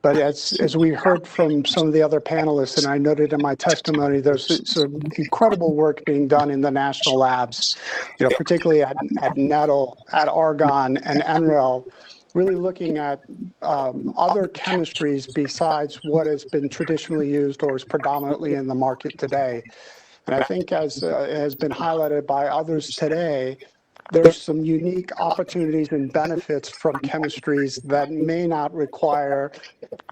But as we heard from some of the other panelists, and I noted in my testimony, there's some incredible work being done in the national labs, particularly at NETL, at Argonne, and NREL, really looking at other chemistries besides what has been traditionally used or is predominantly in the market today. And I think, as has been highlighted by others today, there's some unique opportunities and benefits from chemistries that may not require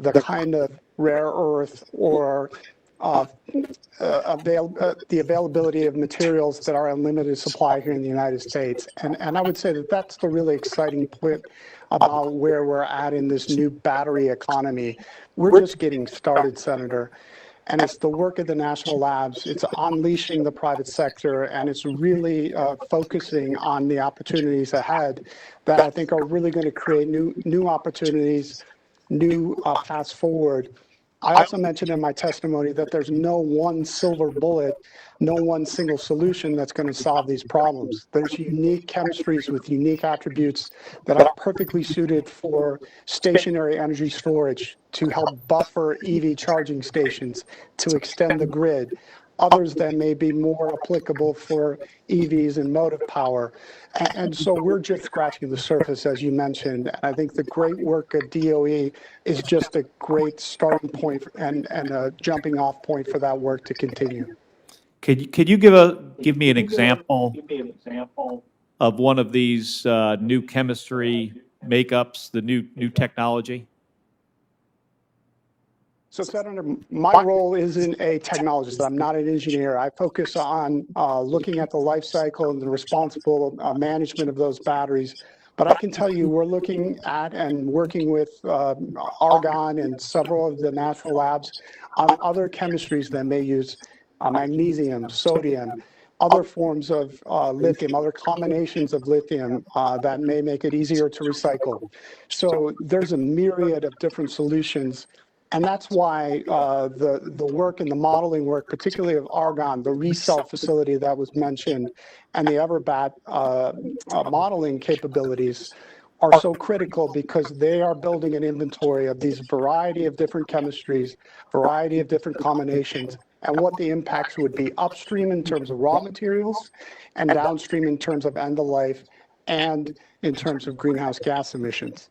the kind of rare earth or the availability of materials that are in limited supply here in the United States. And I would say that that's the really exciting point about where we're at in this new battery economy. We're just getting started, Senator. And it's the work of the national labs. It's unleashing the private sector, and it's really focusing on the opportunities ahead that I think are really going to create new opportunities, new paths forward. I also mentioned in my testimony that there's no one silver bullet, no one single solution that's going to solve these problems. There's unique chemistries with unique attributes that are perfectly suited for stationary energy storage to help buffer EV charging stations, to extend the grid. Others that may be more applicable for EVs and motive power. And so we're just scratching the surface, as you mentioned. And I think the great work at DOE is just a great starting point and a jumping off point for that work to continue. Could you give me an example of one of these new chemistry makeups, the new technology? So, Senator, my role isn't a technologist. I'm not an engineer. I focus on looking at the life cycle and the responsible management of those batteries. But I can tell you we're looking at and working with argon and several of the national labs on other chemistries that may use magnesium, sodium, other forms of lithium, other combinations of lithium that may make it easier to recycle. So there's a myriad of different solutions. And that's why the work and the modeling work, particularly of argon, the ReCell facility that was mentioned, and the Everbat modeling capabilities are so critical because they are building an inventory of these variety of different chemistries, variety of different combinations, and what the impacts would be upstream in terms of raw materials and downstream in terms of end of life and in terms of greenhouse gas emissions.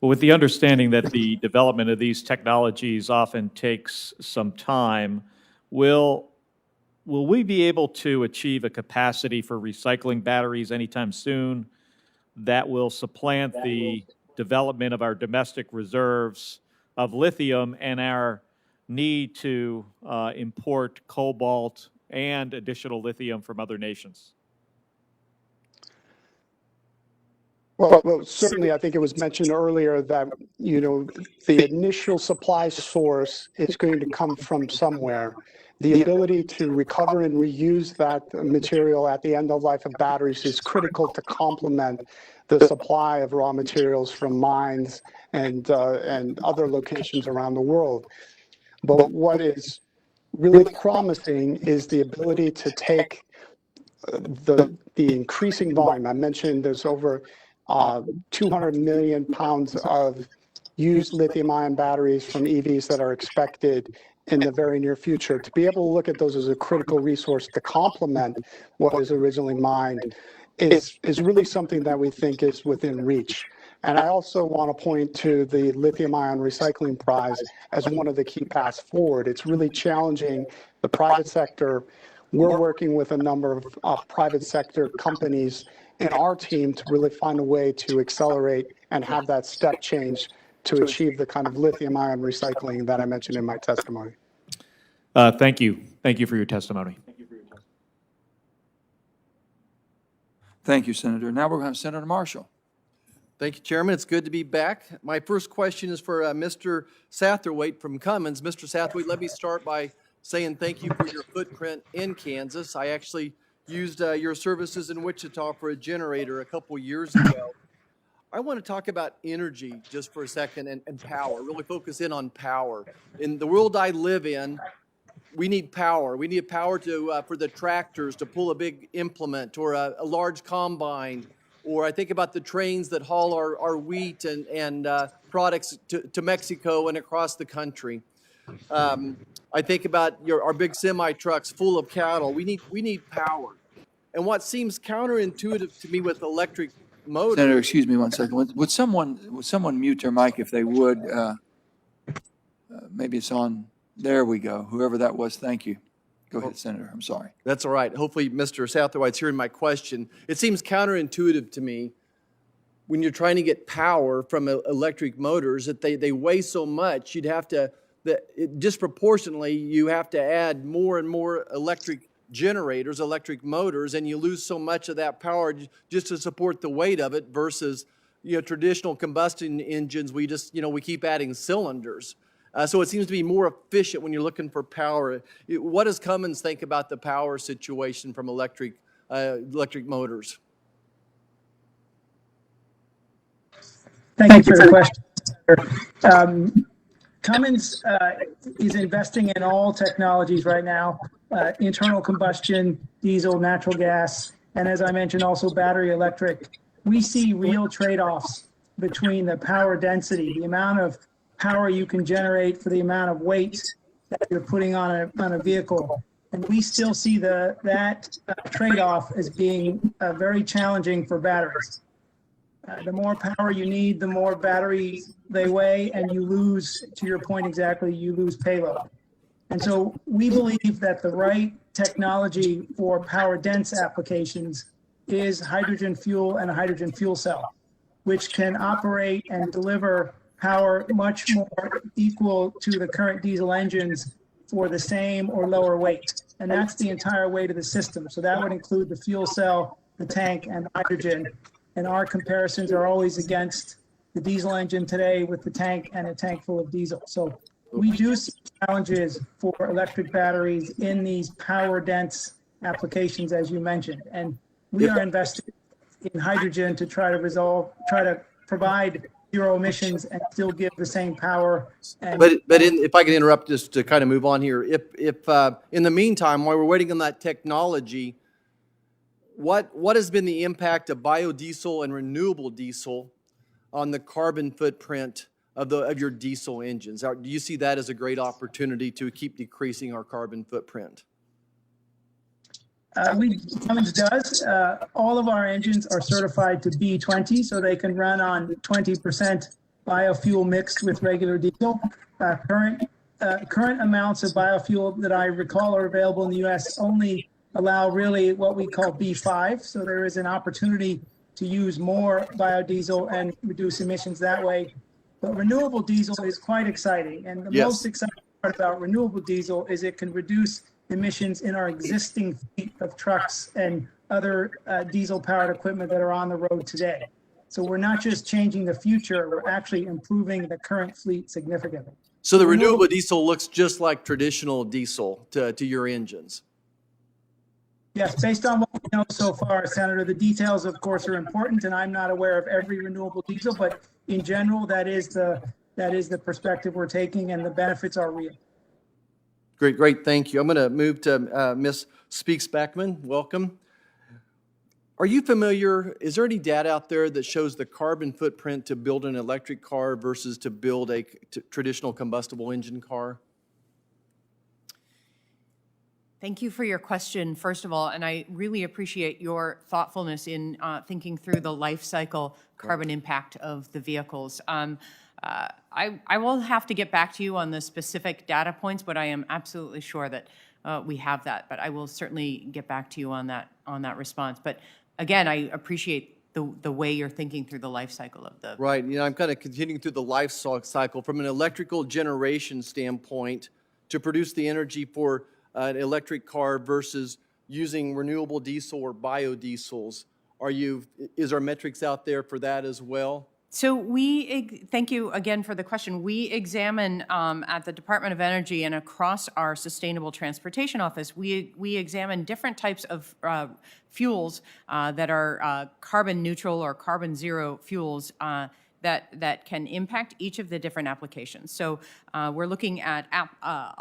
Well, with the understanding that the development of these technologies often takes some time, will we be able to achieve a capacity for recycling batteries anytime soon that will supplant the development of our domestic reserves of lithium and our need to import cobalt and additional lithium from other nations? Well, certainly, I think it was mentioned earlier that, the initial supply source is going to come from somewhere. The ability to recover and reuse that material at the end of life of batteries is critical to complement the supply of raw materials from mines and other locations around the world. But what is really promising is the ability to take the increasing volume. I mentioned there's over 200 million pounds of used lithium-ion batteries from EVs that are expected in the very near future. To be able to look at those as a critical resource to complement what was originally mined is really something that we think is within reach. And I also want to point to the lithium-ion recycling prize as one of the key paths forward. It's really challenging the private sector. We're working with a number of private sector companies in our team to really find a way to accelerate and have that step change to achieve the kind of lithium-ion recycling that I mentioned in my testimony. Thank you. Thank you for your testimony. Thank you, Senator. Now we're going to have Senator Marshall. Thank you, Chairman. It's good to be back. My first question is for Mr. Satterthwaite from Cummins. Mr. Satterthwaite, let me start by saying thank you for your footprint in Kansas. I actually used your services in Wichita for a generator a couple years ago. I want to talk about energy just for a second and power, really focus in on power. In the world I live in, we need power. We need power to for the tractors to pull a big implement or a large combine. Or I think about the trains that haul our wheat and products to Mexico and across the country. I think about our big semi trucks full of cattle. We need power. And what seems counterintuitive to me with electric motors. Senator, excuse me one second. Would someone mute their mic if they would? Maybe it's on. There we go. Whoever that was, thank you. Go ahead, Senator. I'm sorry. That's all right. Hopefully, Mr. Satterthwaite's hearing my question. It seems counterintuitive to me when you're trying to get power from electric motors that they weigh so much. You'd have to, disproportionately, you have to add more and more electric generators, electric motors, and you lose so much of that power just to support the weight of it versus, traditional combustion engines. We just, we keep adding cylinders. So it seems to be more efficient when you're looking for power. What does Cummins think about the power situation from electric motors? Thank you for the question. Cummins is investing in all technologies right now, internal combustion, diesel, natural gas, and as I mentioned, also battery electric. We see real trade-offs between the power density, the amount of power you can generate for the amount of weight that you're putting on a vehicle. And we still see that trade-off as being very challenging for batteries. The more power you need, the more batteries they weigh, and you lose, to your point exactly, you lose payload. And so we believe that the right technology for power dense applications is hydrogen fuel and a hydrogen fuel cell, which can operate and deliver power much more equal to the current diesel engines for the same or lower weight. And that's the entire weight of the system. So that would include the fuel cell, the tank, and the hydrogen. And our comparisons are always against the diesel engine today with the tank and a tank full of diesel. So we do see challenges for electric batteries in these power dense applications, as you mentioned. And we are investing in hydrogen to try to provide zero emissions and still give the same power. If I can interrupt just to kind of move on here, if in the meantime, while we're waiting on that technology, what has been the impact of biodiesel and renewable diesel on the carbon footprint of your diesel engines? Do you see that as a great opportunity to keep decreasing our carbon footprint? Cummins does. All of our engines are certified to B20, so they can run on 20% biofuel mixed with regular diesel. Current amounts of biofuel that I recall are available in the U.S. only allow really what we call B5, so there is an opportunity to use more biodiesel and reduce emissions that way. But renewable diesel is quite exciting, and the most exciting part about renewable diesel is it can reduce emissions in our existing fleet of trucks and other diesel-powered equipment that are on the road today. So we're not just changing the future, we're actually improving the current fleet significantly. So the renewable diesel looks just like traditional diesel to your engines? Yes, based on what we know so far, Senator, the details, of course, are important, and I'm not aware of every renewable diesel, but in general, that is the perspective we're taking, and the benefits are real. Great, thank you. I'm going to move to Ms. Speaks-Backman. Welcome. Are you familiar, is there any data out there that shows the carbon footprint to build an electric car versus to build a traditional combustible engine car? Thank you for your question, first of all, and I really appreciate your thoughtfulness in thinking through the life cycle carbon impact of the vehicles. I will have to get back to you on the specific data points, but I am absolutely sure that we have that. But I will certainly get back to you on that response. But again, I appreciate the way you're thinking through the life cycle of the... Right, I'm kind of continuing through the life cycle from an electrical generation standpoint to produce the energy for an electric car versus using renewable diesel or biodiesels. Is there metrics out there for that as well? So thank you again for the question. We examine at the Department of Energy and across our Sustainable Transportation Office, we examine different types of fuels that are carbon neutral or carbon zero fuels that can impact each of the different applications. So we're looking at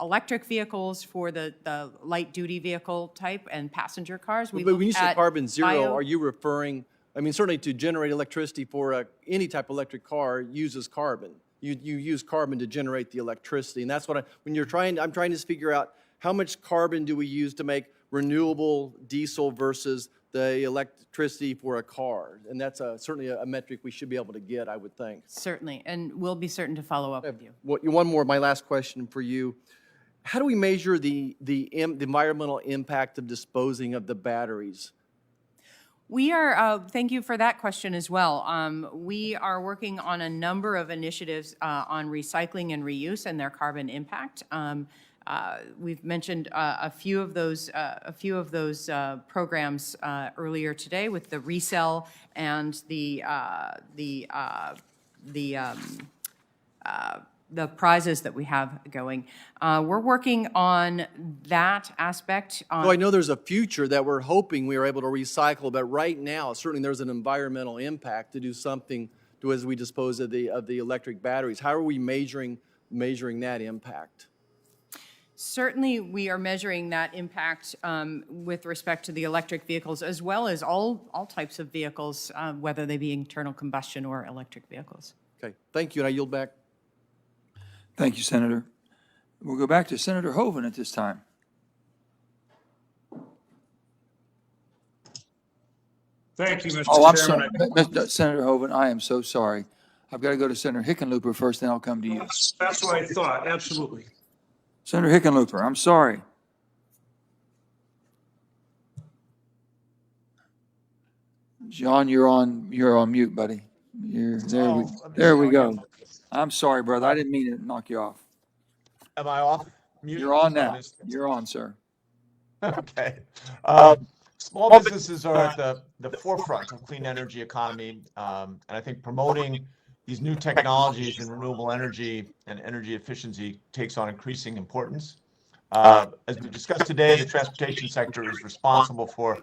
electric vehicles for the light duty vehicle type and passenger cars. But when you say carbon zero, are you referring, I mean, certainly to generate electricity for any type of electric car uses carbon. You use carbon to generate the electricity. And that's what I'm trying to figure out how much carbon do we use to make renewable diesel versus the electricity for a car. And that's certainly a metric we should be able to get, I would think. Certainly, and we'll be certain to follow up with you. One more, my last question for you. How do we measure the environmental impact of disposing of the batteries? We are, thank you for that question as well. We are working on a number of initiatives on recycling and reuse and their carbon impact. We've mentioned a few of those programs earlier today with the resell and the prizes that we have going. We're working on that aspect. So I know there's a future that we're hoping we are able to recycle, but right now, certainly there's an environmental impact to do something to as we dispose of the electric batteries. How are we measuring that impact? Certainly, we are measuring that impact with respect to the electric vehicles, as well as all types of vehicles, whether they be internal combustion or electric vehicles. Okay, thank you, and I yield back. Thank you, Senator. We'll go back to Senator Hoeven at this time. Thank you, Mr. Oh, I'm Chairman. sorry. Senator Hoeven, I am so sorry. I've got to go to Senator Hickenlooper first, then I'll come to you. That's what I thought, absolutely. Senator Hickenlooper, I'm sorry. John, you're on mute, buddy. There we go. I'm sorry, brother. I didn't mean to knock you off. Am I off mute? You're on now. You're on, sir. Okay. Small businesses are at the forefront of clean energy economy, and I think promoting these new technologies in renewable energy and energy efficiency takes on increasing importance. As we discussed today, the transportation sector is responsible for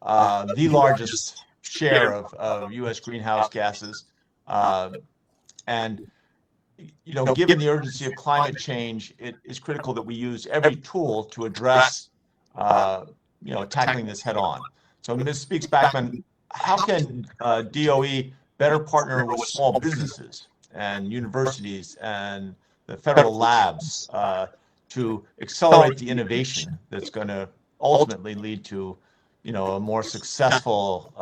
the largest share of U.S. greenhouse gases. And, you know, given the urgency of climate change, it is critical that we use every tool to address, you know, tackling this head on. So, Ms. Speaks-Backman, how can DOE better partner with small businesses and universities and the federal labs to accelerate the innovation that's going to ultimately lead to, you know, a more successful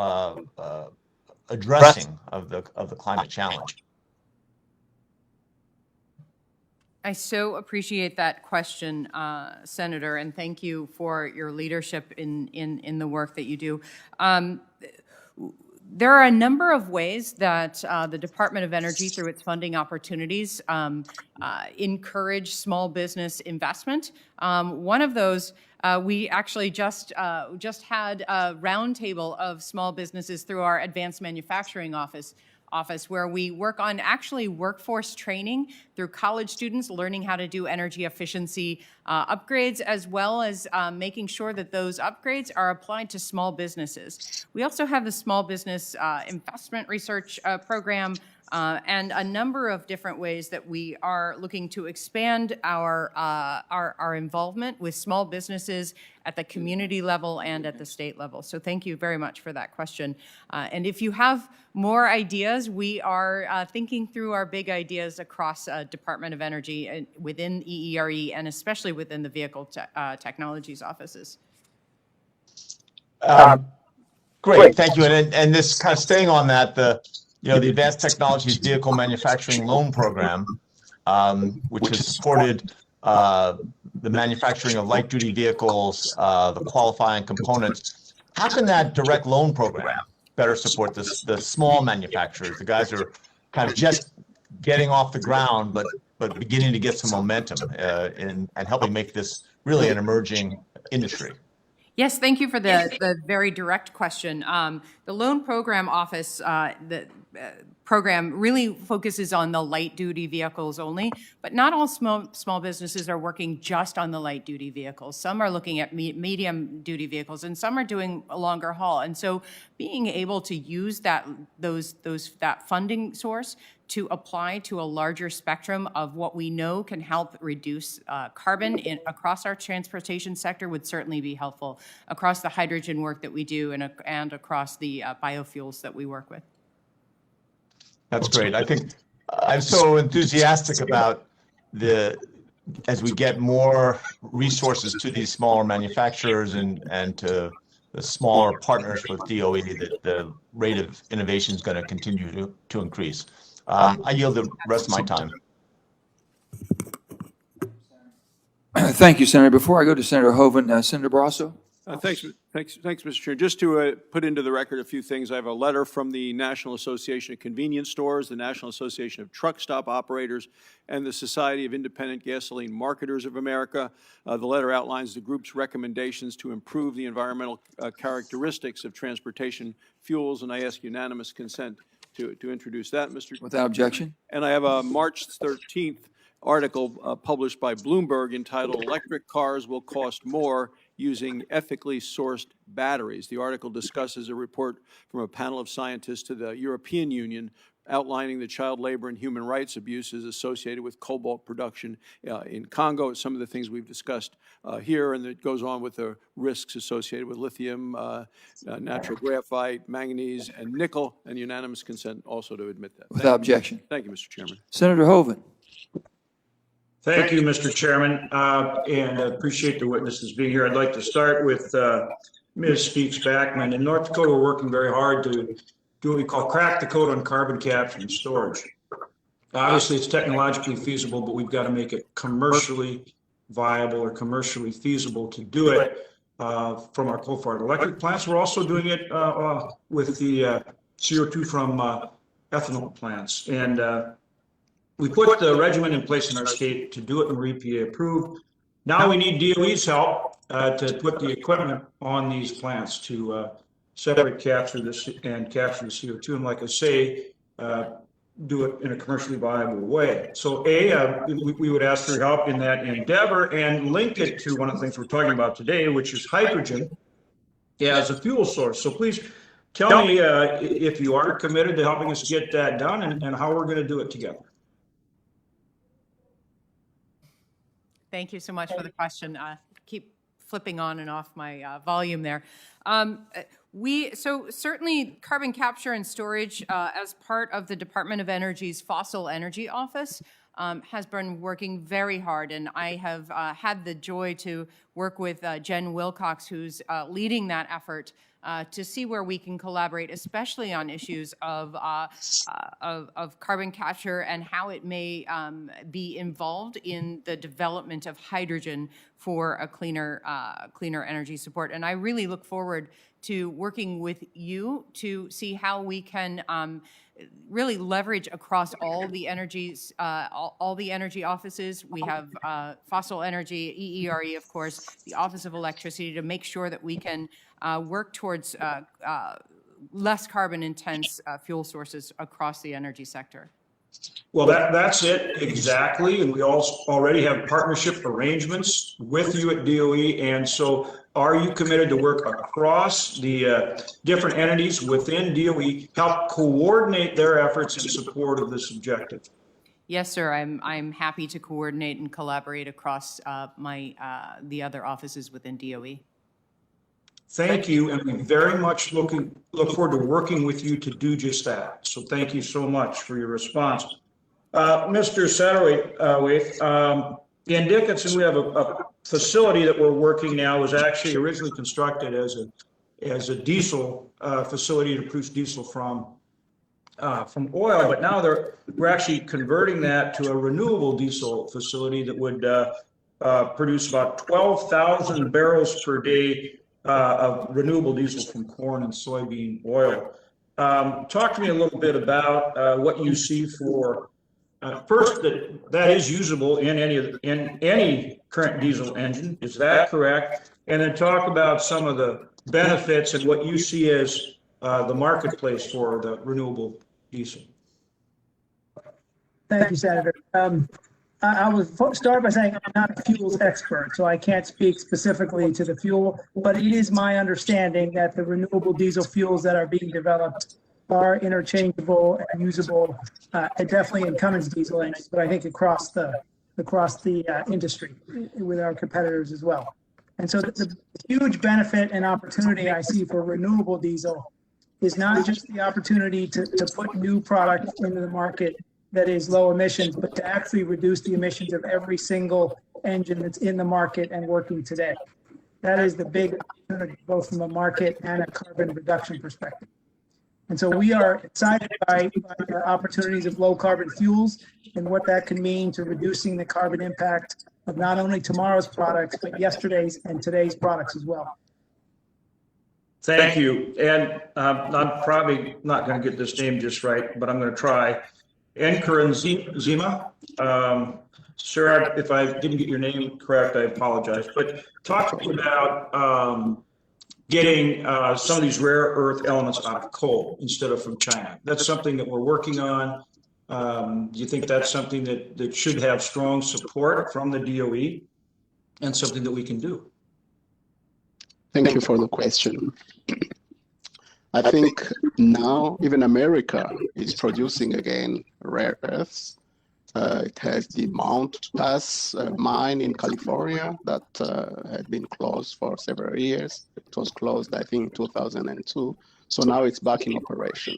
addressing of the climate challenge? I so appreciate that question, Senator, and thank you for your leadership in the work that you do. There are a number of ways that the Department of Energy, through its funding opportunities, encourage small business investment. One of those, we actually just had a roundtable of small businesses through our Advanced Manufacturing office, where we work on actually workforce training through college students learning how to do energy efficiency upgrades, as well as making sure that those upgrades are applied to small businesses. We also have the Small Business Investment Research Program, and a number of different ways that we are looking to expand our involvement with small businesses at the community level and at the state level. So thank you very much for that question. And if you have more ideas, we are thinking through our big ideas across Department of Energy and within EERE, and especially within the Vehicle Technologies offices. Great, thank you. And this kind of staying on that, the Advanced Technologies Vehicle Manufacturing Loan Program, which has supported the manufacturing of light-duty vehicles, the qualifying components. How can that direct loan program better support the small manufacturers, the guys who are kind of just getting off the ground, but beginning to get some momentum and helping make this really an emerging industry? Yes, thank you for the very direct question. The Loan Program Office, the program really focuses on the light-duty vehicles only, but not all small businesses are working just on the light-duty vehicles. Some are looking at medium-duty vehicles, and some are doing a longer haul. And so being able to use that funding source to apply to a larger spectrum of what we know can help reduce carbon across our transportation sector would certainly be helpful, across the hydrogen work that we do and across the biofuels that we work with. That's great. I think I'm so enthusiastic about as we get more resources to these smaller manufacturers and to the smaller partners with DOE, that the rate of innovation is going to continue to increase. I yield the rest of my time. Thank you, Senator. Before I go to Senator Hoeven, Senator Brasso. Thanks, Mr. Chair. Just to put into the record a few things, I have a letter from the National Association of Convenience Stores, the National Association of Truck Stop Operators, and the Society of Independent Gasoline Marketers of America. The letter outlines the group's recommendations to improve the environmental characteristics of transportation fuels, and I ask unanimous consent to introduce that, Mr. Without objection. And I have a March 13th article published by Bloomberg entitled "Electric Cars Will Cost More Using Ethically Sourced Batteries." The article discusses a report from a panel of scientists to the European Union outlining the child labor and human rights abuses associated with cobalt production in Congo. Some of the things we've discussed here, and it goes on with the risks associated with lithium, natural graphite, manganese, and nickel, and unanimous consent also to admit that. Without objection. Thank you, Mr. Chairman. Senator Hoven. Thank you, Mr. Chairman, and appreciate the witnesses being here. I'd like to start with Ms. Speaks-Backman. In North Dakota, we're working very hard to do what we call crack the code on carbon capture and storage. Obviously, it's technologically feasible, but we've got to make it commercially viable or commercially feasible to do it from our coal-fired electric plants. We're also doing it with the CO2 from ethanol plants. And we put the regimen in place in our state to do it and we're EPA approved. Now we need DOE's help to put the equipment on these plants to separate, capture this, and capture the CO2. And like I say, do it in a commercially viable way. So we would ask for help in that endeavor and link it to one of the things we're talking about today, which is hydrogen as a fuel source. So please tell me if you are committed to helping us get that done and how we're going to do it together. Thank you so much for the question. Keep flipping on and off my volume there. So certainly carbon capture and storage as part of the Department of Energy's Fossil Energy Office has been working very hard, and I have had the joy to work with Jen Wilcox, who's leading that effort to see where we can collaborate, especially on issues of carbon capture and how it may be involved in the development of hydrogen for a cleaner energy support. And I really look forward to working with you to see how we can really leverage across all the energies, all the energy offices. We have fossil energy, EERE, of course, the Office of Electricity, to make sure that we can work towards less carbon intense fuel sources across the energy sector. Well, that's it exactly, and we also already have partnership arrangements with you at DOE, and so are you committed to work across the different entities within DOE, help coordinate their efforts in support of this objective? Yes, sir. I'm happy to coordinate and collaborate across the other offices within DOE. Thank you, and we very much look forward to working with you to do just that. So thank you so much for your response. Mr. Satterwhite, in Dickinson, we have a facility that we're working now was actually originally constructed as a diesel facility to produce diesel from oil, but now we're actually converting that to a renewable diesel facility that would produce about 12,000 barrels per day of renewable diesel from corn and soybean oil. Talk to me a little bit about what you see for first that is usable in any current diesel engine. Is that correct? And then talk about some of the benefits and what you see as the marketplace for the renewable diesel. Thank you, Senator. I will start by saying I'm not a fuels expert, so I can't speak specifically to the fuel, but it is my understanding that the renewable diesel fuels that are being developed are interchangeable and usable, definitely in Cummins diesel engines, but I think across the industry with our competitors as well. And so the huge benefit and opportunity I see for renewable diesel is not just the opportunity to put new product into the market that is low emissions, but to actually reduce the emissions of every single engine that's in the market and working today. That is the big opportunity, both from a market and a carbon reduction perspective. And so we are excited by the opportunities of low carbon fuels and what that can mean to reducing the carbon impact of not only tomorrow's products, but yesterday's and today's products as well. Thank you. And I'm probably not going to get this name just right, but I'm going to try. Nkurunziza. Sir, if I didn't get your name correct, I apologize. But talk to me about getting some of these rare earth elements out of coal instead of from China. That's something that we're working on. Do you think that's something that should have strong support from the DOE and something that we can do? Thank you for the question. I think now even America is producing again rare earths. It has the Mount Pass mine in California that had been closed for several years. It was closed, I think, in 2002. So now it's back in operation.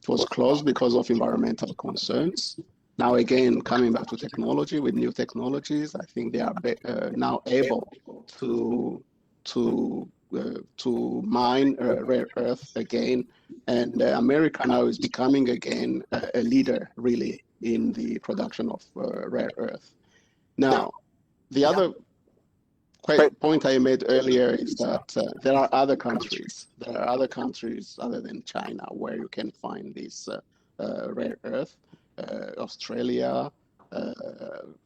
It was closed because of environmental concerns. Now, again, coming back to technology, with new technologies, I think they are now able to mine rare earth again. And America now is becoming again a leader, really, in the production of rare earth. Now, the other point I made earlier is that there are other countries. There are other countries other than China where you can find this rare earth. Australia,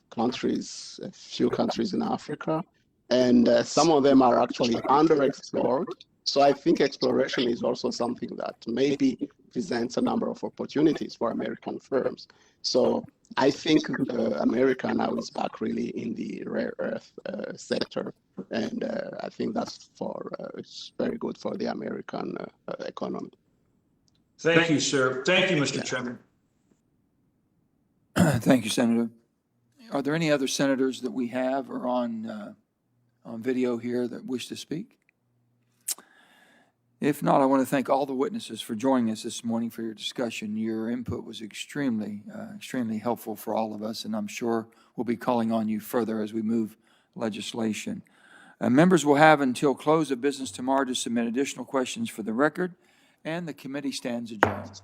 countries, a few countries in Africa, and some of them are actually underexplored. So I think exploration is also something that maybe presents a number of opportunities for American firms. So I think America now is back really in the rare earth sector, and I think that's it's very good for the American economy. Thank you, sir. Thank you, Mr. Chairman. Thank you, Senator. Are there any other senators that we have or on video here that wish to speak? If not, I want to thank all the witnesses for joining us this morning for your discussion. Your input was extremely helpful for all of us, and I'm sure we'll be calling on you further as we move legislation. Members will have until close of business tomorrow to submit additional questions for the record, and the committee stands adjourned.